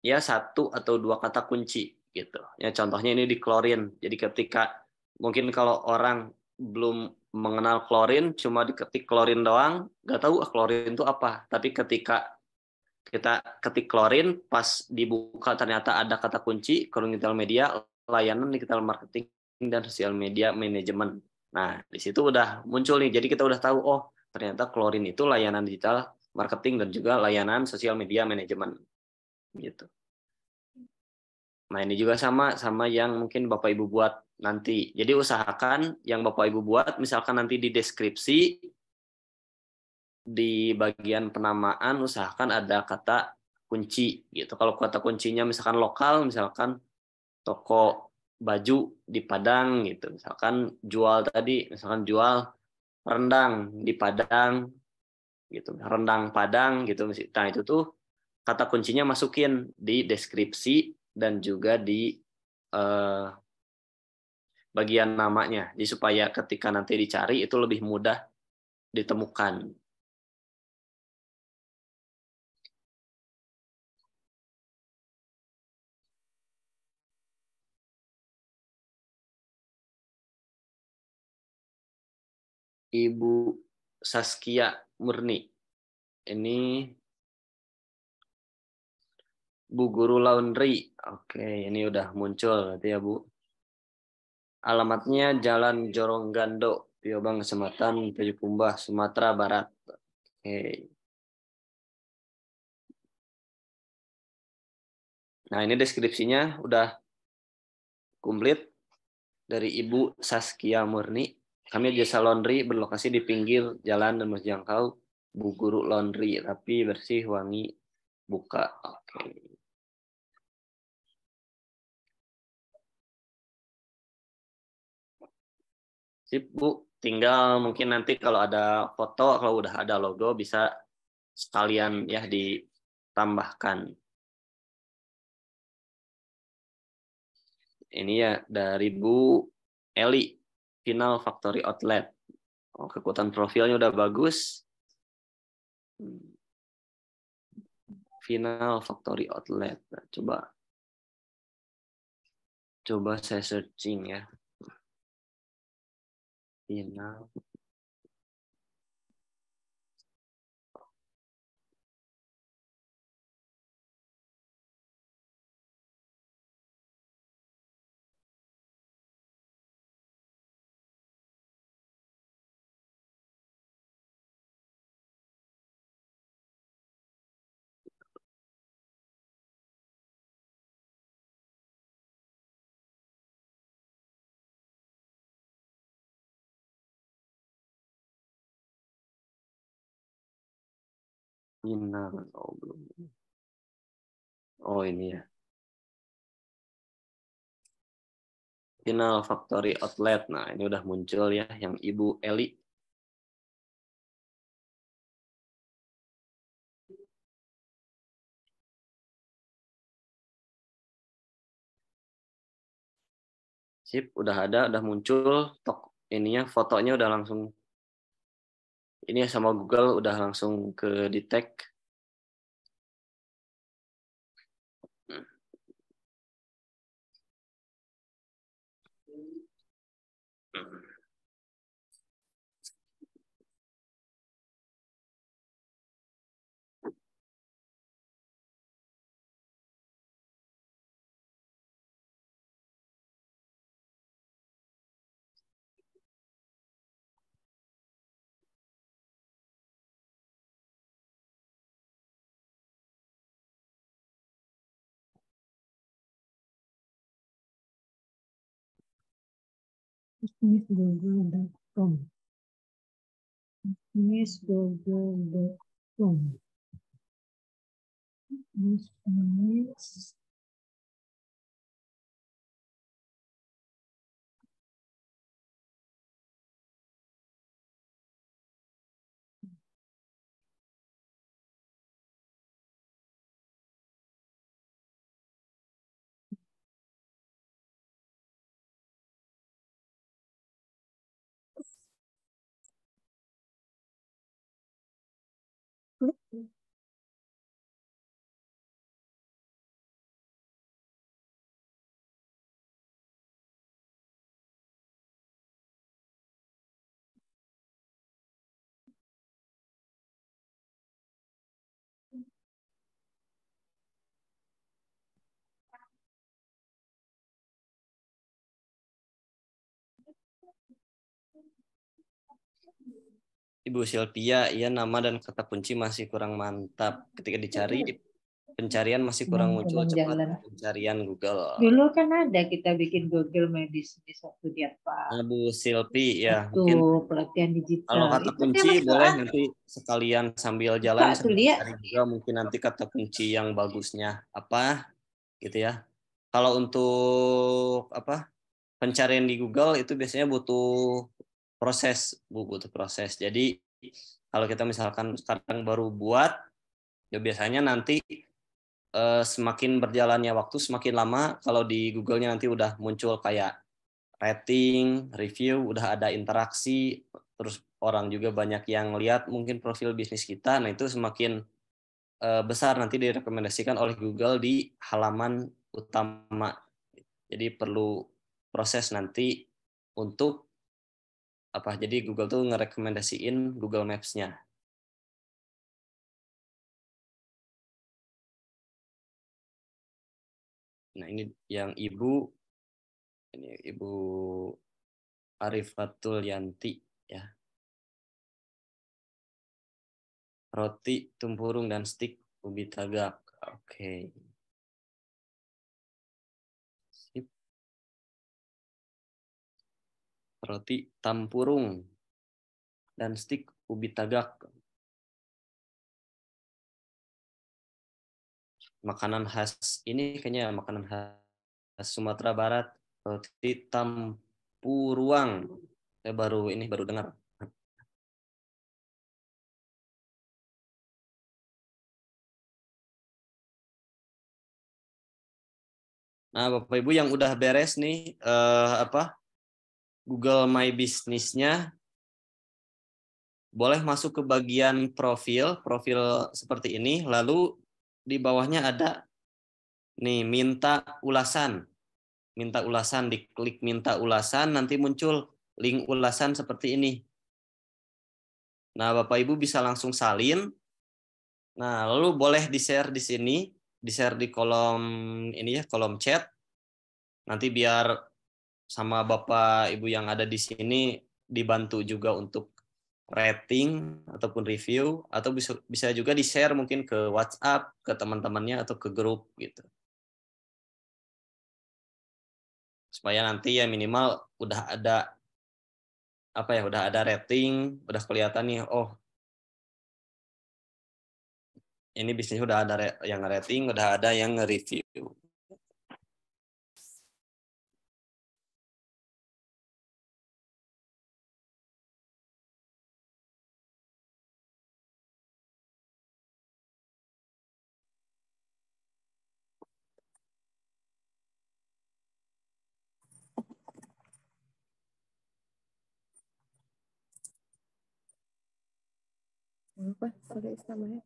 ya 1 atau 2 kata kunci gitu. Ya contohnya ini di Klorin. Jadi ketika mungkin kalau orang belum mengenal Klorin, cuma diketik Klorin doang, nggak tahu Klorin itu apa. Tapi ketika kita ketik Klorin, pas dibuka ternyata ada kata kunci Klorin Digital Media, layanan digital marketing dan sosial media manajemen. Nah, di situ udah muncul nih. Jadi kita udah tahu, oh ternyata Klorin itu layanan digital marketing dan juga layanan sosial media manajemen gitu. Nah, ini juga sama yang mungkin Bapak Ibu buat nanti. Jadi usahakan yang Bapak Ibu buat, misalkan nanti di deskripsi, di bagian penamaan, usahakan ada kata kunci gitu. Kalau kata kuncinya misalkan lokal, misalkan toko baju di Padang gitu. Misalkan jual tadi, misalkan jual rendang di Padang gitu. Rendang Padang gitu. Nah, itu tuh kata kuncinya masukin di deskripsi dan juga di bagian namanya, jadi supaya ketika nanti dicari itu lebih mudah ditemukan. Ibu Saskia Murni, ini Bu Guru Laundry. Oke, ini udah muncul berarti ya Bu. Alamatnya Jalan Joronggando, Piobang, Kecamatan Payakumbuh, Sumatera Barat. Oke. Nah, ini deskripsinya udah komplit dari Ibu Saskia Murni. Kami jasa laundry berlokasi di pinggir jalan dan menjangkau Bu Guru Laundry, tapi bersih, wangi, buka. Oke. Sip, Bu. Tinggal mungkin nanti kalau ada foto, kalau udah ada logo bisa sekalian ya ditambahkan. Ini ya dari Bu Eli, Final Factory Outlet. Oh, kekuatan profilnya udah bagus. Final Factory Outlet. Nah, coba saya searching ya. Final. Final. Oh, belum. Oh, ini ya. Final Factory Outlet. Nah, ini udah muncul ya yang Ibu Eli. Sip, udah ada, udah muncul. Tok ininya fotonya udah langsung ini ya sama Google udah langsung ke detect. Google.com. Google.com. Ibu Sylvia, iya nama dan kata kunci masih kurang mantap. Ketika dicari, pencarian masih kurang muncul cepat jalan. pencarian Google. Dulu kan ada kita bikin Google My Business waktu di apa? Nah, Bu Silvi, ya Waktu mungkin pelatihan digital. kalau kata Itu kunci dia Mas boleh Doa. nanti sekalian sambil jalan Buka tuh, sambil Lia. cari juga mungkin nanti kata kunci yang bagusnya apa gitu ya. Kalau untuk apa pencarian di Google itu biasanya butuh proses, Bu, butuh proses. Jadi kalau kita misalkan sekarang baru buat, ya biasanya nanti semakin berjalannya waktu semakin lama kalau di Google-nya nanti udah muncul kayak rating, review, udah ada interaksi, terus orang juga banyak yang lihat mungkin profil bisnis kita, nah itu semakin besar nanti direkomendasikan oleh Google di halaman utama. Jadi perlu proses nanti untuk apa? Jadi Google tuh ngerekomendasiin Google Maps-nya. Nah, ini yang Ibu Arifatul Yanti ya. Roti tempurung dan stik ubi tagak. Oke. Sip. Roti tempurung dan stik ubi tagak. Makanan khas ini kayaknya makanan khas Sumatera Barat, roti tampuruang. Saya baru dengar. Nah, Bapak Ibu yang udah beres nih Google My Business-nya, boleh masuk ke bagian profil seperti ini, lalu di bawahnya ada nih minta ulasan, diklik minta ulasan, nanti muncul link ulasan seperti ini. Nah, Bapak Ibu bisa langsung salin. Nah, lalu boleh di-share di sini, di-share di kolom ini ya, kolom chat. Nanti biar sama Bapak Ibu yang ada di sini dibantu juga untuk rating ataupun review, atau bisa juga di-share mungkin ke WhatsApp, ke teman-temannya atau ke grup gitu. Supaya nanti ya minimal udah ada rating, udah kelihatan nih, oh ini bisnis udah ada yang rating, udah ada yang nge-review. Apa? Ada istilahnya.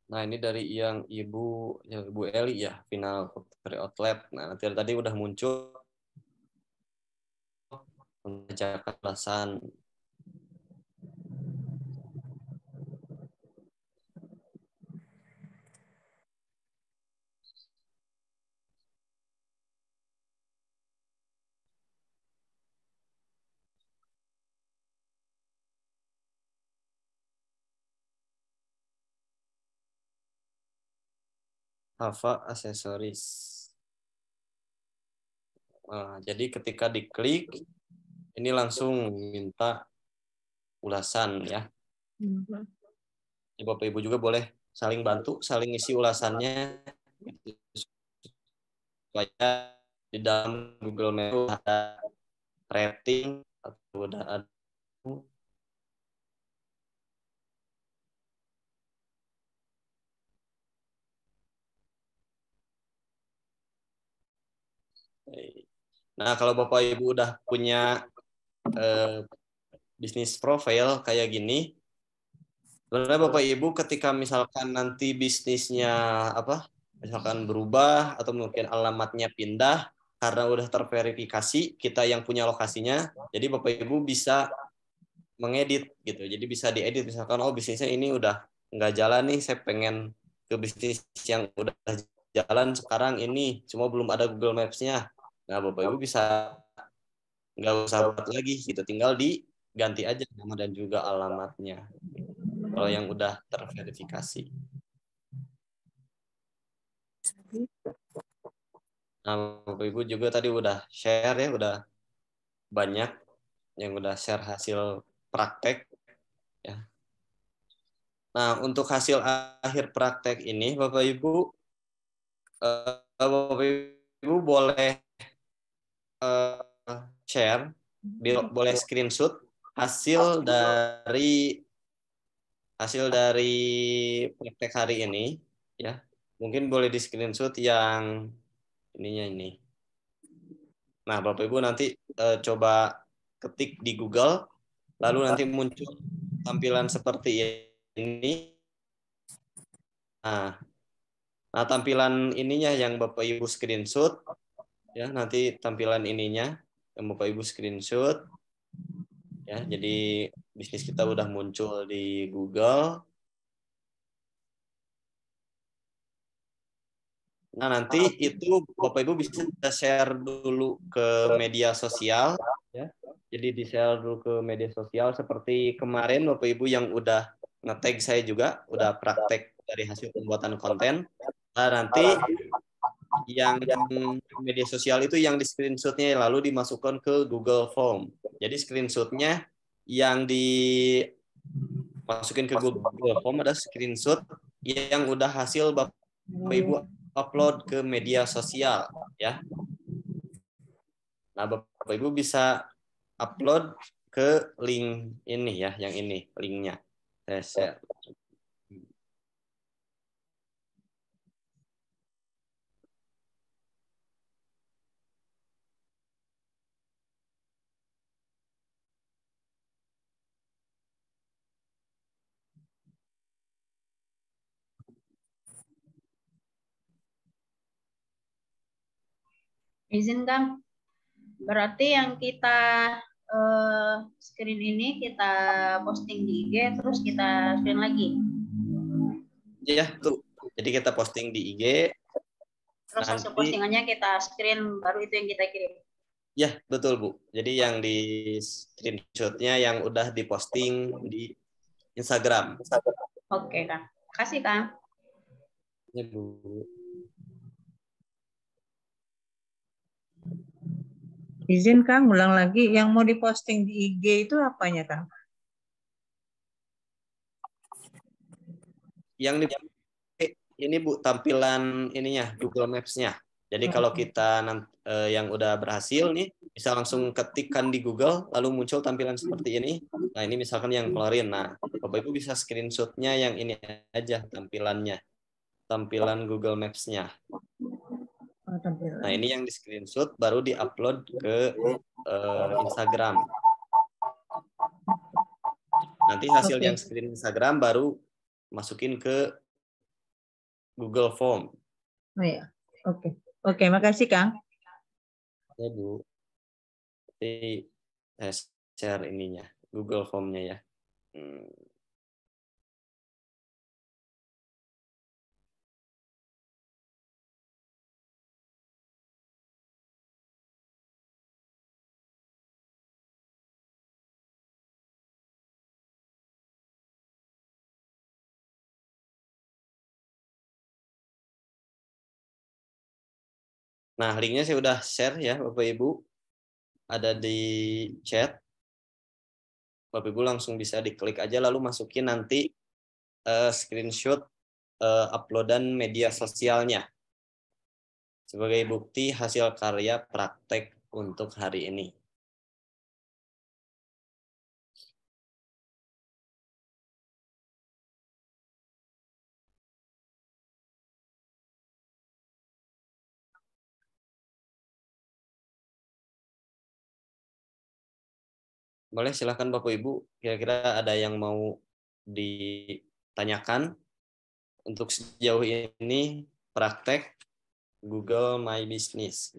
Nah, ini dari yang Ibu Eli ya, final factory outlet. Nah, nanti tadi udah muncul membacakan ulasan. Hava aksesoris. Nah, jadi ketika diklik, ini langsung minta ulasan ya. Bapak Ibu juga boleh saling bantu, saling isi ulasannya supaya di dalam Google Maps ada rating Atau udah ada? Nah, kalau Bapak Ibu udah punya bisnis profile kayak gini, sebenarnya Bapak Ibu ketika misalkan nanti bisnisnya misalkan berubah atau mungkin alamatnya pindah karena udah terverifikasi kita yang punya lokasinya, jadi Bapak Ibu bisa mengedit gitu. Jadi bisa diedit misalkan bisnisnya ini udah nggak jalan nih, saya pengen ke bisnis yang udah jalan sekarang ini, cuma belum ada Google Maps-nya. Nah, Bapak Ibu bisa nggak usah buat lagi gitu, tinggal diganti aja nama dan juga alamatnya kalau yang udah terverifikasi. Nah, Bapak Ibu juga tadi udah share ya, udah banyak yang udah share hasil praktek ya. Nah, untuk hasil akhir praktek ini Bapak Ibu boleh share, boleh screenshot hasil dari praktek hari ini ya. Mungkin boleh di screenshot yang ininya ini. Nah, Bapak Ibu nanti coba ketik di Google, lalu nanti muncul tampilan seperti ini. Nah, tampilan ininya yang Bapak Ibu screenshot ya, nanti tampilan ininya yang Bapak Ibu screenshot ya. Jadi bisnis kita udah muncul di Google. Nah, nanti itu Bapak Ibu bisa share dulu ke media sosial ya. Jadi di-share dulu ke media sosial seperti kemarin Bapak Ibu yang udah nge-tag saya juga udah praktek dari hasil pembuatan konten. Nah, nanti yang media sosial itu yang di screenshotnya lalu dimasukkan ke Google Form. Jadi screenshotnya yang dimasukin ke Google Form ada screenshot yang udah hasil Bapak Ibu upload ke media sosial ya. Nah, Bapak Ibu bisa upload ke link ini ya, yang ini linknya saya share. Izin Kang, berarti yang kita screen ini kita posting di IG terus kita screen lagi. Iya, tuh. Jadi kita posting di IG. Terus hasil postingannya kita screen, baru itu yang kita kirim. Ya, betul Bu. Jadi yang di screenshotnya yang udah diposting di Instagram. Oke Kang, kasih Kang. Ya Bu. Izin Kang, ulang lagi, yang mau diposting di IG itu apanya Kang? Yang ini Bu, tampilan ininya Google Maps-nya. Jadi kalau kita yang udah berhasil nih bisa langsung ketikkan di Google lalu muncul tampilan seperti ini. Nah, ini misalkan yang keluarin. Nah, Bapak Ibu bisa screenshot-nya yang ini aja tampilannya. Tampilan Google Maps-nya. Nah, ini yang di screenshot baru di-upload ke Instagram. Nanti hasil yang screen Instagram baru masukin ke Google Form. Oh ya, oke. Oke, makasih Kang. Ya Bu. Jadi saya share ininya, Google Form-nya ya. Nah, linknya saya udah share ya Bapak Ibu. Ada di chat. Bapak Ibu langsung bisa diklik aja lalu masukin nanti screenshot uploadan media sosialnya sebagai bukti hasil karya praktek untuk hari ini. Boleh silahkan Bapak Ibu. Kira-kira ada yang mau ditanyakan untuk sejauh ini praktek Google My Business.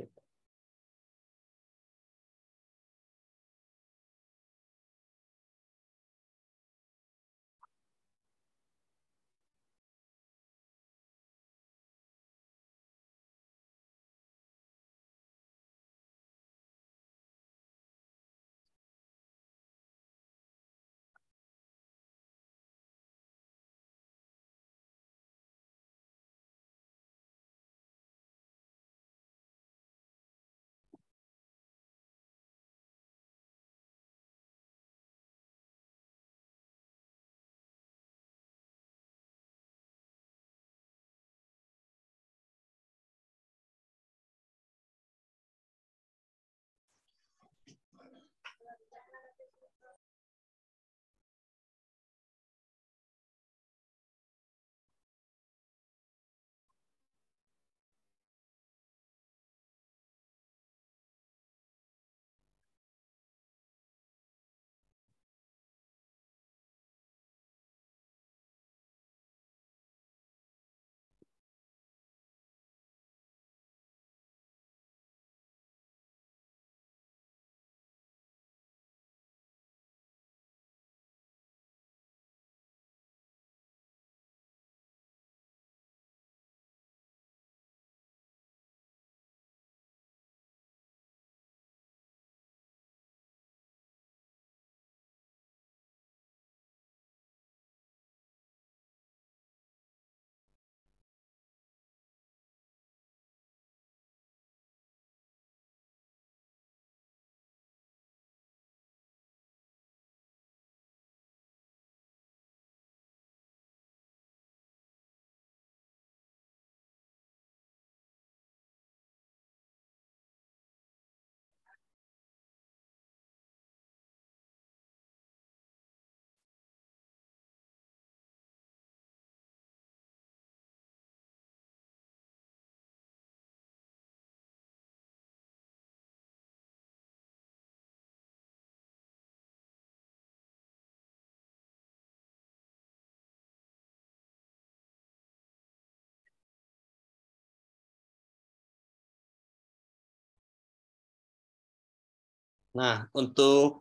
Nah, untuk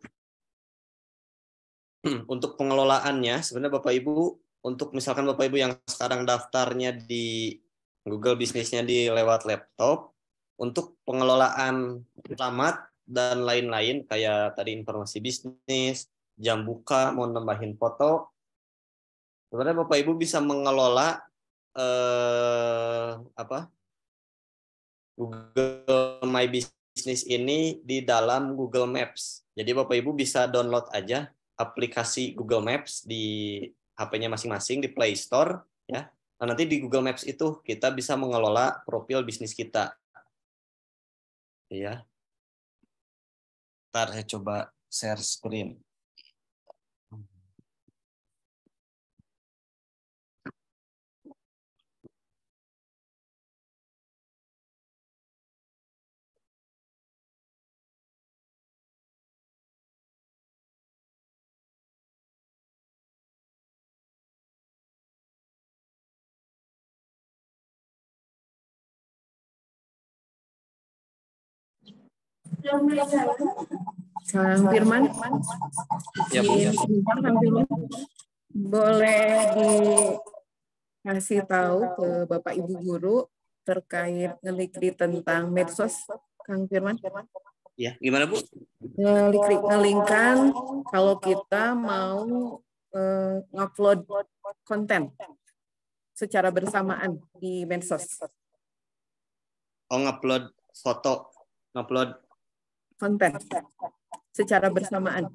pengelolaannya sebenarnya Bapak Ibu, untuk misalkan Bapak Ibu yang sekarang daftarnya di Google bisnisnya di lewat laptop, untuk pengelolaan alamat dan lain-lain kayak tadi informasi bisnis, jam buka, mau nambahin foto, sebenarnya Bapak Ibu bisa mengelola Google My Business ini di dalam Google Maps. Jadi Bapak Ibu bisa download aja aplikasi Google Maps di HP-nya masing-masing di Play Store ya. Nah, nanti di Google Maps itu kita bisa mengelola profil bisnis kita. Ya. Ntar saya coba share screen. Kang Firman, Ya, Bu. izin sebentar, Kang Firman. Boleh dikasih tahu ke Bapak Ibu guru terkait ngelikri tentang medsos, Kang Firman? Ya, gimana Bu? Ngelingkan kalau kita mau ngupload konten secara bersamaan di medsos. Oh, ngupload foto, ngupload Konten secara bersamaan.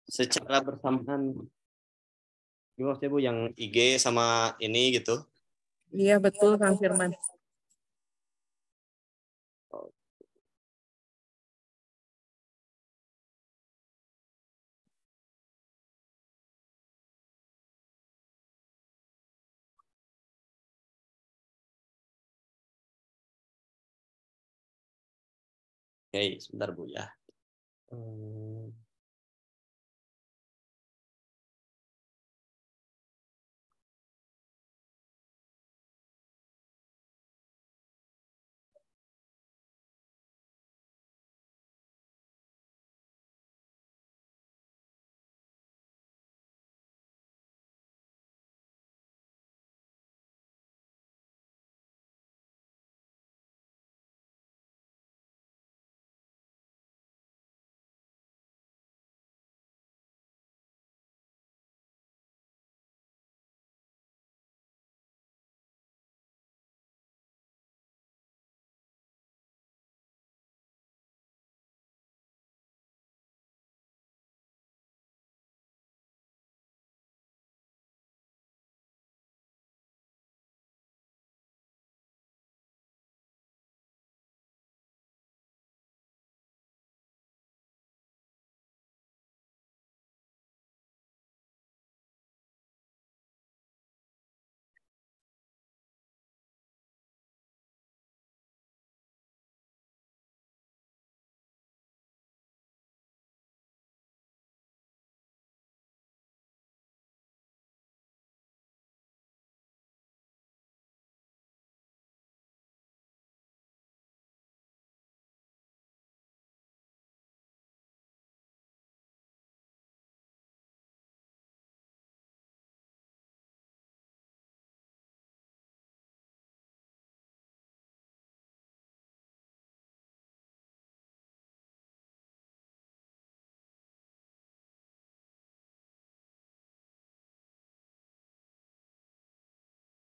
secara bersamaan. Gimana maksudnya Bu, yang IG sama ini gitu? Iya betul Kang Firman. Oke, sebentar Bu ya.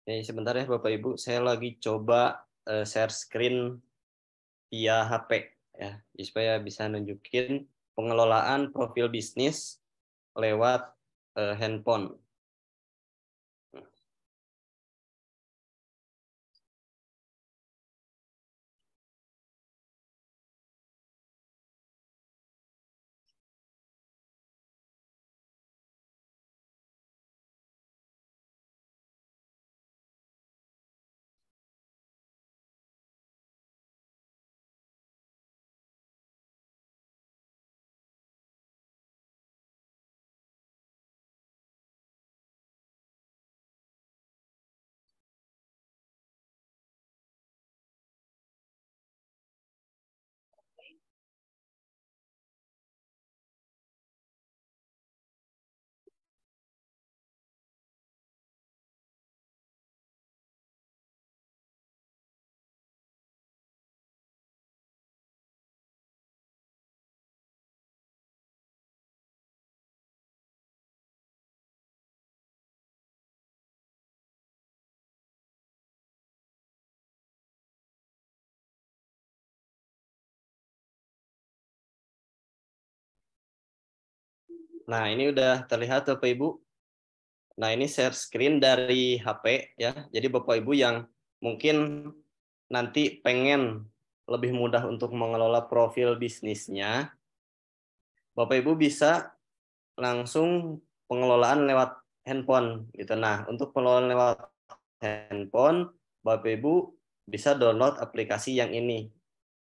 Oke, sebentar ya Bapak Ibu, saya lagi coba share screen via HP ya, supaya bisa nunjukin pengelolaan profil bisnis lewat handphone. Nah, ini udah terlihat Bapak Ibu. Nah, ini share screen dari HP ya. Jadi Bapak Ibu yang mungkin nanti pengen lebih mudah untuk mengelola profil bisnisnya, Bapak Ibu bisa langsung pengelolaan lewat handphone gitu. Nah, untuk pengelolaan lewat handphone, Bapak Ibu bisa download aplikasi yang ini,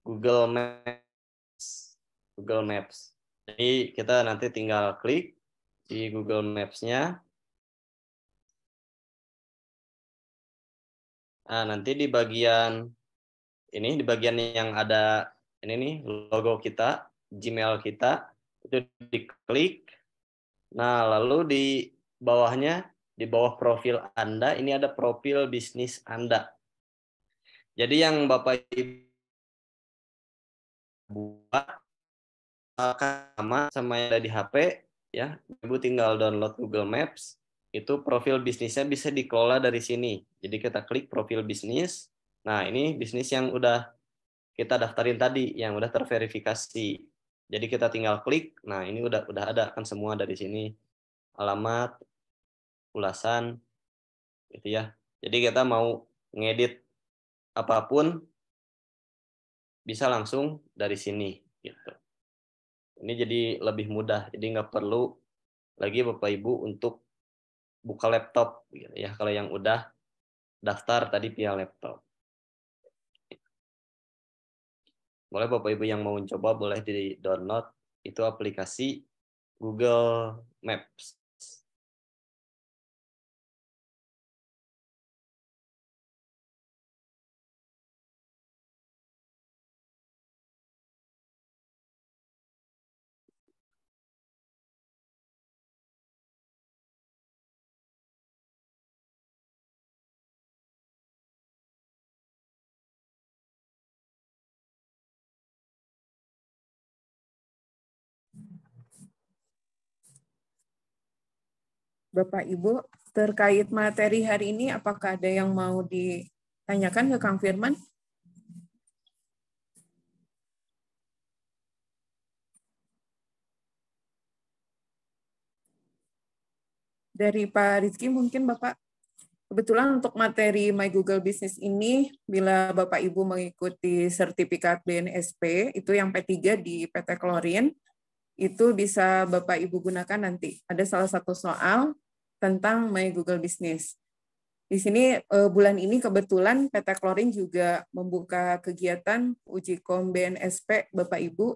Google Maps. Google Maps. Jadi kita nanti tinggal klik di Google Maps-nya. Nah, nanti di bagian ini, di bagian yang ada ini nih, logo kita, Gmail kita, itu diklik. Nah, lalu di bawahnya, di bawah profil Anda, ini ada profil bisnis Anda. Jadi yang Bapak Ibu buat sama yang ada di HP, ya, Ibu tinggal download Google Maps, itu profil bisnisnya bisa dikelola dari sini. Jadi kita klik profil bisnis. Nah, ini bisnis yang udah kita daftarin tadi, yang udah terverifikasi. Jadi kita tinggal klik. Nah, ini udah ada kan semua dari sini. Alamat, ulasan, gitu ya. Jadi kita mau ngedit apapun bisa langsung dari sini, gitu. Ini jadi lebih mudah. Jadi nggak perlu lagi Bapak Ibu untuk buka laptop, gitu ya. Kalau yang udah daftar tadi via laptop. Boleh Bapak Ibu yang mau mencoba boleh di-download itu aplikasi Google Maps. Bapak Ibu, terkait materi hari ini, apakah ada yang mau ditanyakan ke Kang Firman? Dari Pak Rizky mungkin Bapak. Kebetulan untuk materi My Google Business ini, bila Bapak Ibu mengikuti sertifikat BNSP, itu yang P3 di PT Klorin, itu bisa Bapak Ibu gunakan nanti. Ada salah satu soal tentang My Google Business. Di sini bulan ini kebetulan PT Klorin juga membuka kegiatan uji kom BNSP Bapak Ibu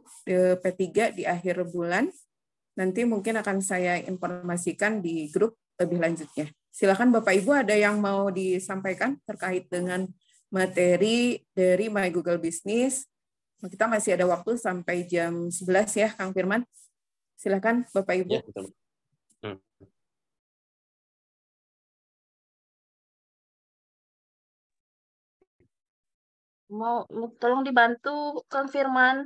P3 di akhir bulan. Nanti mungkin akan saya informasikan di grup lebih lanjutnya. Silakan Bapak Ibu, ada yang mau disampaikan terkait dengan materi dari My Google Business. Kita masih ada waktu sampai jam 11 ya, Kang Firman. Silakan Bapak Ibu. Ya, betul. Mau tolong dibantu Kang Firman.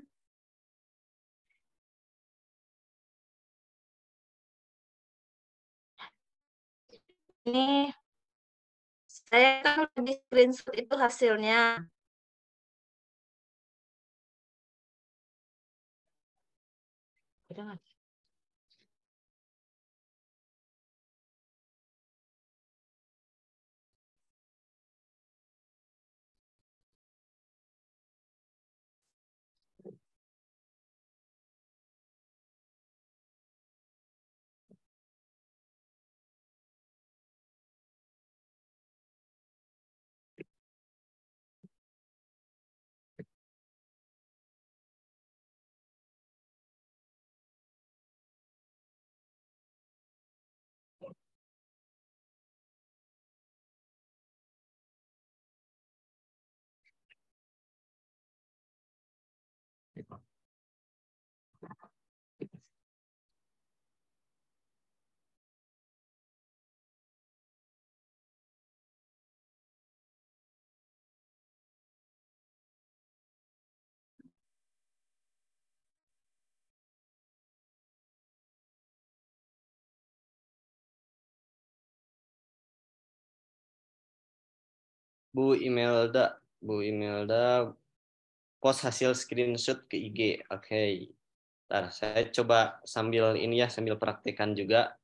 Ini saya kan udah di screenshot itu hasilnya. Udah nggak? Bu Imelda post hasil screenshot ke IG. Oke. Ntar saya coba sambil ini ya, sambil praktekkan juga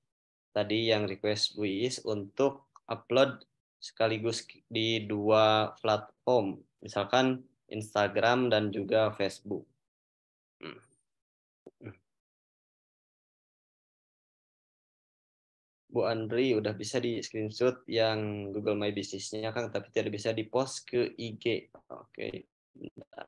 tadi yang request Bu Iis untuk upload sekaligus di 2 platform, misalkan Instagram dan juga Facebook. Bu Andri udah bisa di screenshot yang Google My Business-nya Kang, tapi tidak bisa di post ke IG. Oke. Bentar.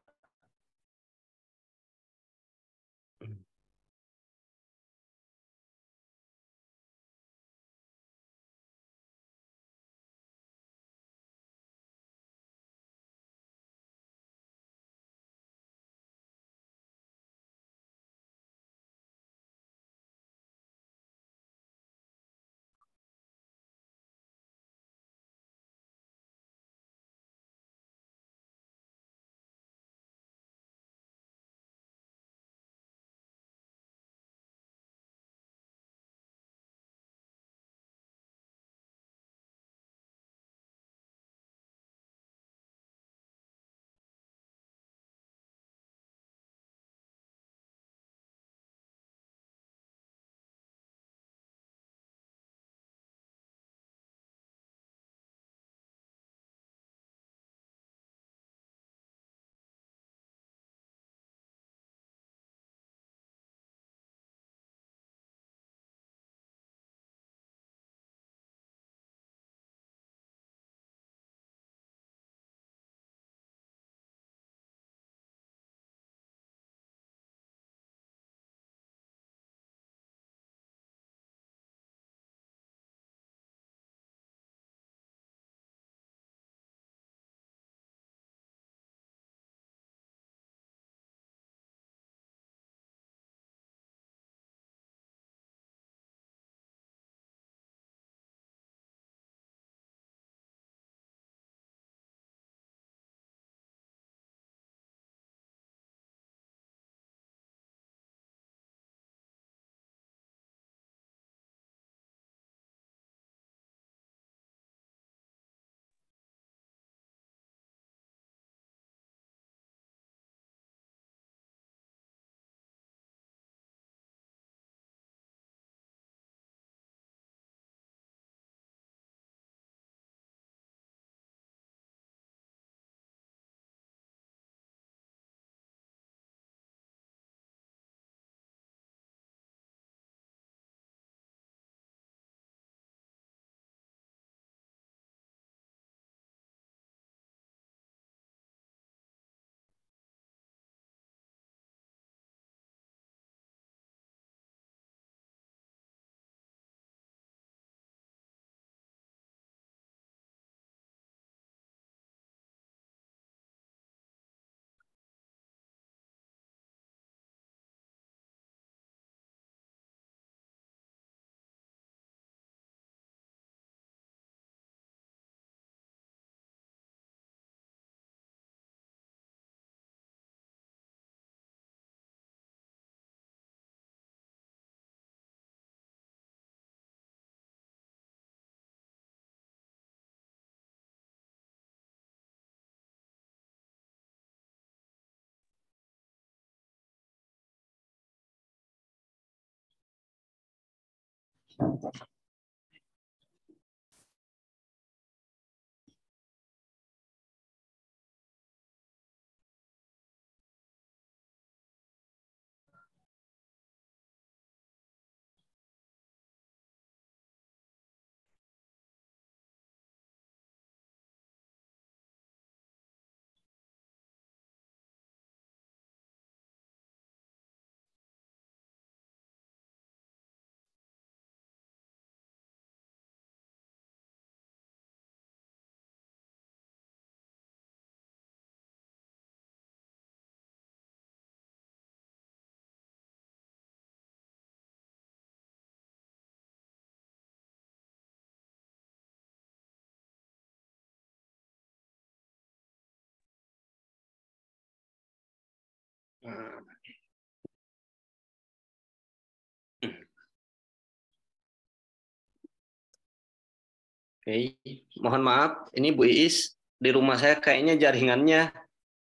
Oke, mohon maaf, ini Bu Iis, di rumah saya kayaknya jaringannya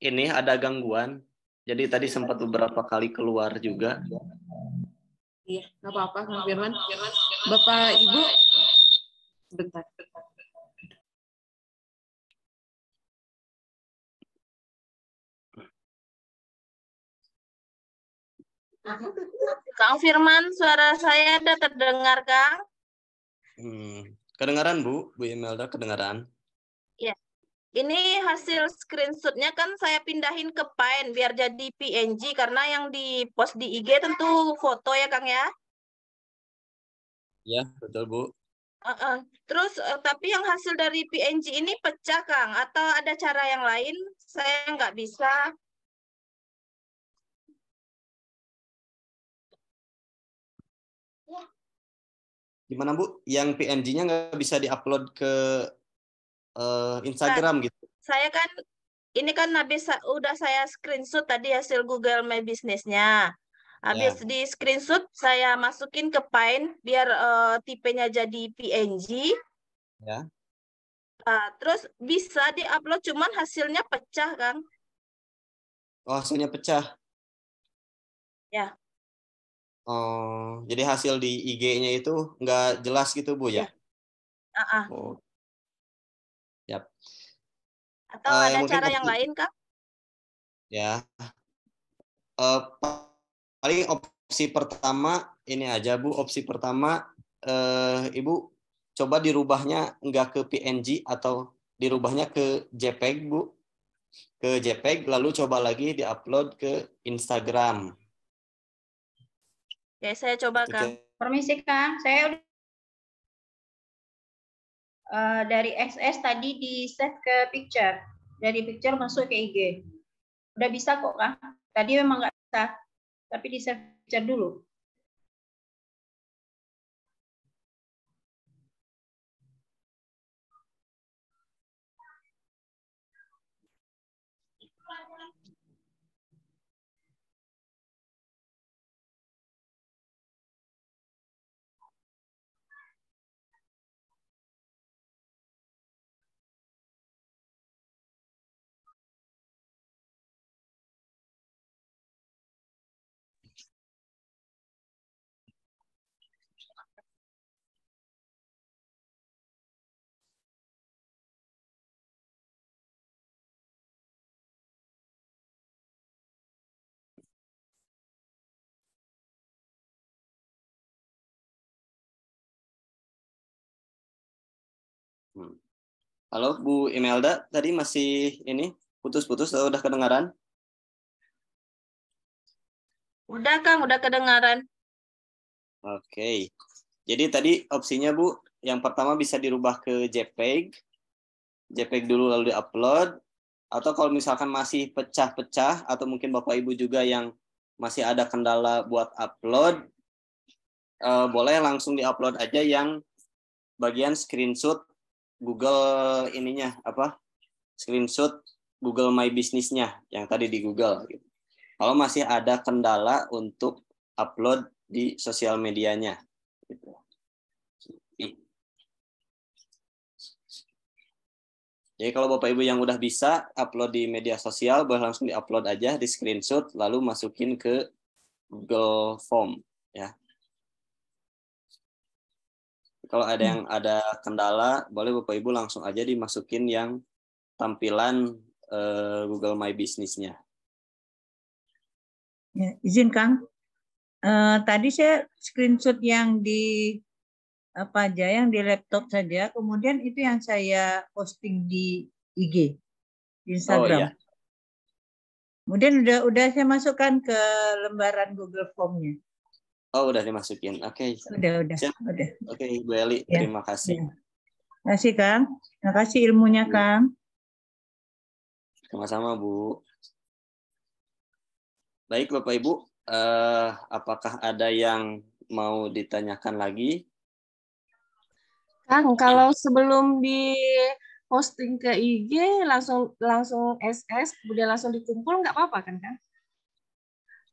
ini ada gangguan. Jadi tadi sempat beberapa kali keluar juga. Iya, nggak apa-apa, Kang Firman. Bapak, Ibu, sebentar. Kang Firman, suara saya ada terdengar, Kang? Kedengaran, Bu Imelda, kedengaran. Ya. Ini hasil screenshotnya kan saya pindahin ke Paint biar jadi PNG karena yang di post di IG tentu foto ya, Kang ya? Ya, betul, Bu. Terus tapi yang hasil dari PNG ini pecah, Kang, atau ada cara yang lain? Saya nggak bisa. Gimana, Bu? Yang PNG-nya nggak bisa diupload ke Instagram gitu? Saya kan, ini kan udah saya screenshot tadi hasil Google My Business-nya. Habis Ya. di screenshot saya masukin ke Paint biar tipenya jadi PNG. Ya. Terus bisa diupload, cuman hasilnya pecah, Kang. Oh, hasilnya pecah. Ya. Oh, jadi hasil di IG-nya itu nggak jelas gitu, Bu ya? Oh. Yap. Atau ada mungkin cara yang lain, Kang? Ya. Paling opsi pertama ini aja, Bu. Opsi pertama, Ibu coba dirubahnya nggak ke PNG atau dirubahnya ke JPEG, Bu. Ke JPEG, lalu coba lagi diupload ke Instagram. Oke, saya coba, Kang. Permisi, Kang. Saya dari XS tadi di save ke picture. Dari picture masuk ke IG. Udah bisa kok, Kang. Tadi memang nggak bisa, tapi di save picture dulu. Halo, Bu Imelda, tadi masih ini putus-putus atau udah kedengaran? Udah, Kang, udah kedengaran. Oke. Jadi tadi opsinya, Bu, yang pertama bisa dirubah ke JPEG. JPEG dulu lalu di-upload. Atau kalau misalkan masih pecah-pecah, atau mungkin Bapak Ibu juga yang masih ada kendala buat upload, boleh langsung di-upload aja yang bagian screenshot Google ininya, screenshot Google My Business-nya yang tadi di Google. Gitu. Kalau masih ada kendala untuk upload di sosial medianya. Gitu. Jadi kalau Bapak Ibu yang udah bisa upload di media sosial, boleh langsung di-upload aja, di screenshot, lalu masukin ke Google Form. Ya. kalau ada yang ada kendala, boleh Bapak Ibu langsung aja dimasukin yang tampilan Google My Business-nya. Ya, izin Kang. Tadi saya screenshot yang di apa aja, yang di laptop saja, kemudian itu yang saya posting di IG, di Oh Instagram. iya. Kemudian udah saya masukkan ke lembaran Google Form-nya. Oh, udah dimasukin. Oke. Udah. Oke, Bu Eli, Ya, terima kasih. ya. Terima kasih Kang. Terima kasih ilmunya Kang. Sama-sama, Bu. Baik, Bapak Ibu, apakah ada yang mau ditanyakan lagi? Kang, kalau sebelum di posting ke IG langsung SS, kemudian langsung dikumpul nggak apa-apa kan, Kang?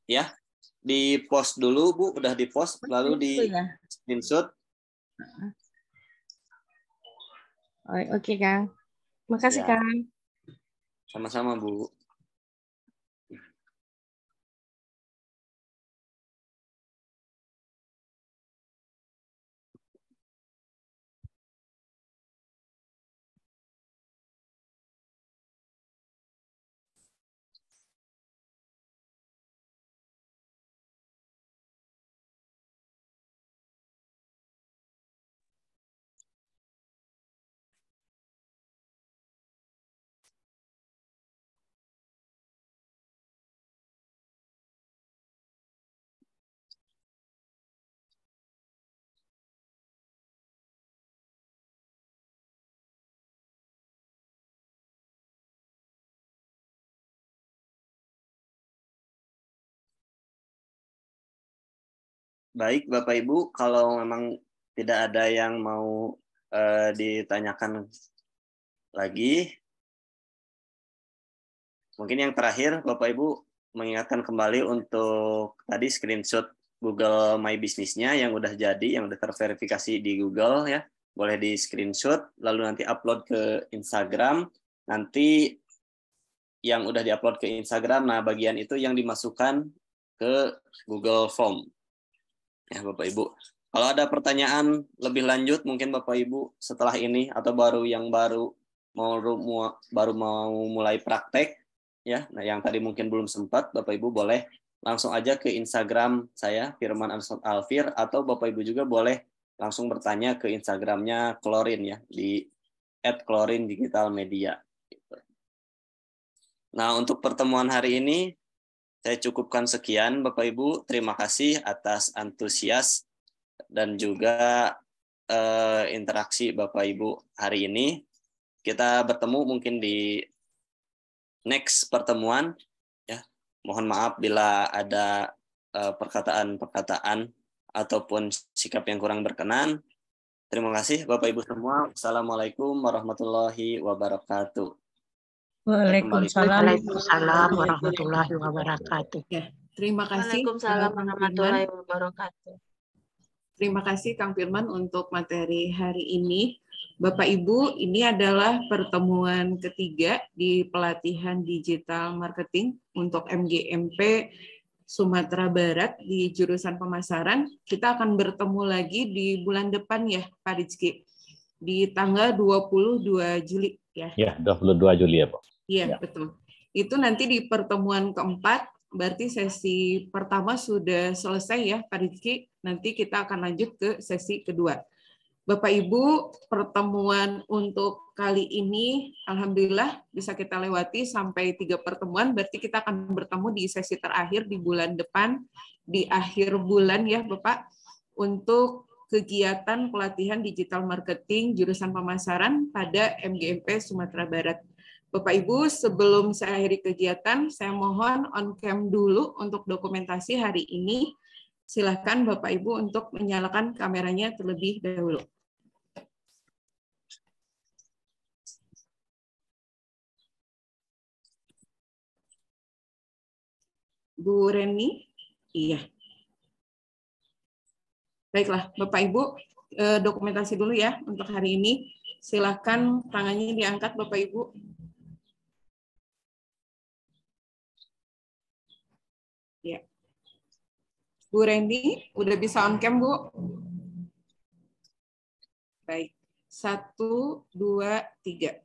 Ya, di post dulu, Bu. Udah di post, lalu di screenshot. Oke, Kang. Makasih, Ya. Kang. Sama-sama, Bu. Baik, Bapak Ibu, kalau memang tidak ada yang mau ditanyakan lagi, mungkin yang terakhir, Bapak Ibu, mengingatkan kembali untuk tadi screenshot Google My Business-nya yang udah jadi, yang udah terverifikasi di Google ya, boleh di screenshot, lalu nanti upload ke Instagram, nanti yang udah diupload ke Instagram, nah bagian itu yang dimasukkan ke Google Form. Ya, Bapak Ibu. Kalau ada pertanyaan lebih lanjut, mungkin Bapak Ibu setelah ini atau baru mau mulai praktek, ya, nah yang tadi mungkin belum sempat, Bapak Ibu boleh langsung aja ke Instagram saya Firman_Alfir, atau Bapak Ibu juga boleh langsung bertanya ke Instagramnya Klorin ya di @klorindigitalmedia. Nah, untuk pertemuan hari ini saya cukupkan sekian, Bapak Ibu. Terima kasih atas antusias dan juga interaksi Bapak Ibu hari ini. Kita bertemu mungkin di next pertemuan. Ya, mohon maaf bila ada perkataan-perkataan ataupun sikap yang kurang berkenan. Terima kasih Bapak Ibu semua. Assalamualaikum warahmatullahi wabarakatuh. Waalaikumsalam warahmatullahi wabarakatuh. Ya, terima kasih. Waalaikumsalam warahmatullahi wabarakatuh. Terima kasih Kang Firman untuk materi hari ini. Bapak Ibu, ini adalah pertemuan ketiga di pelatihan digital marketing untuk MGMP Sumatera Barat di jurusan pemasaran. Kita akan bertemu lagi di bulan depan ya, Pak Rizky. Di tanggal 22 Juli ya. Ya, 22 Juli ya, Pak. Iya, betul. Itu nanti di pertemuan keempat, berarti sesi pertama sudah selesai ya, Pak Rizky. Nanti kita akan lanjut ke sesi kedua. Bapak Ibu, pertemuan untuk kali ini alhamdulillah bisa kita lewati sampai 3 pertemuan, berarti kita akan bertemu di sesi terakhir di bulan depan, di akhir bulan ya Bapak, untuk kegiatan pelatihan digital marketing jurusan pemasaran pada MGMP Sumatera Barat. Bapak Ibu, sebelum saya akhiri kegiatan, saya mohon on cam dulu untuk dokumentasi hari ini. Silakan Bapak Ibu untuk menyalakan kameranya terlebih dahulu. Bu Reni? Iya. Baiklah, Bapak Ibu, dokumentasi dulu ya untuk hari ini. Silakan tangannya diangkat Bapak Ibu. Ya. Bu Reni, udah bisa on cam, Bu? Baik. 1, 2, 3.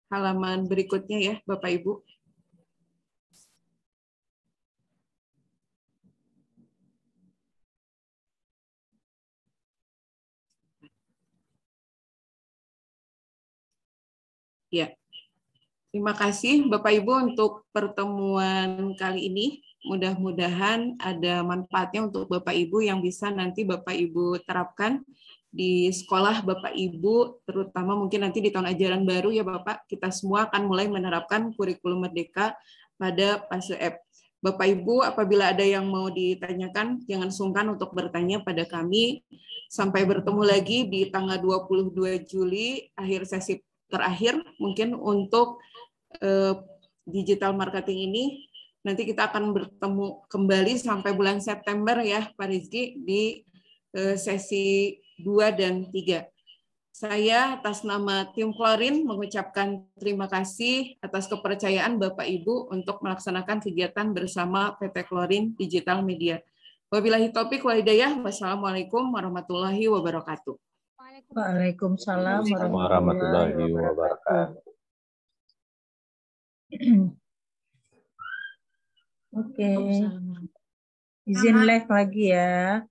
Halaman berikutnya ya, Bapak Ibu. Ya. Terima kasih Bapak Ibu untuk pertemuan kali ini. Mudah-mudahan ada manfaatnya untuk Bapak Ibu yang bisa nanti Bapak Ibu terapkan di sekolah Bapak Ibu, terutama mungkin nanti di tahun ajaran baru ya Bapak, kita semua akan mulai menerapkan kurikulum Merdeka pada fase F. Bapak Ibu, apabila ada yang mau ditanyakan, jangan sungkan untuk bertanya pada kami. Sampai bertemu lagi di tanggal 22 Juli, akhir sesi terakhir, mungkin untuk digital marketing ini. Nanti kita akan bertemu kembali sampai bulan September ya, Pak Rizky, di sesi 2 dan 3. Saya atas nama tim Klorin mengucapkan terima kasih atas kepercayaan Bapak Ibu untuk melaksanakan kegiatan bersama PT Klorin Digital Media. Wabillahi taufiq wal hidayah. Wassalamualaikum warahmatullahi wabarakatuh. Waalaikumsalam warahmatullahi wabarakatuh. Oke. Izin live lagi ya.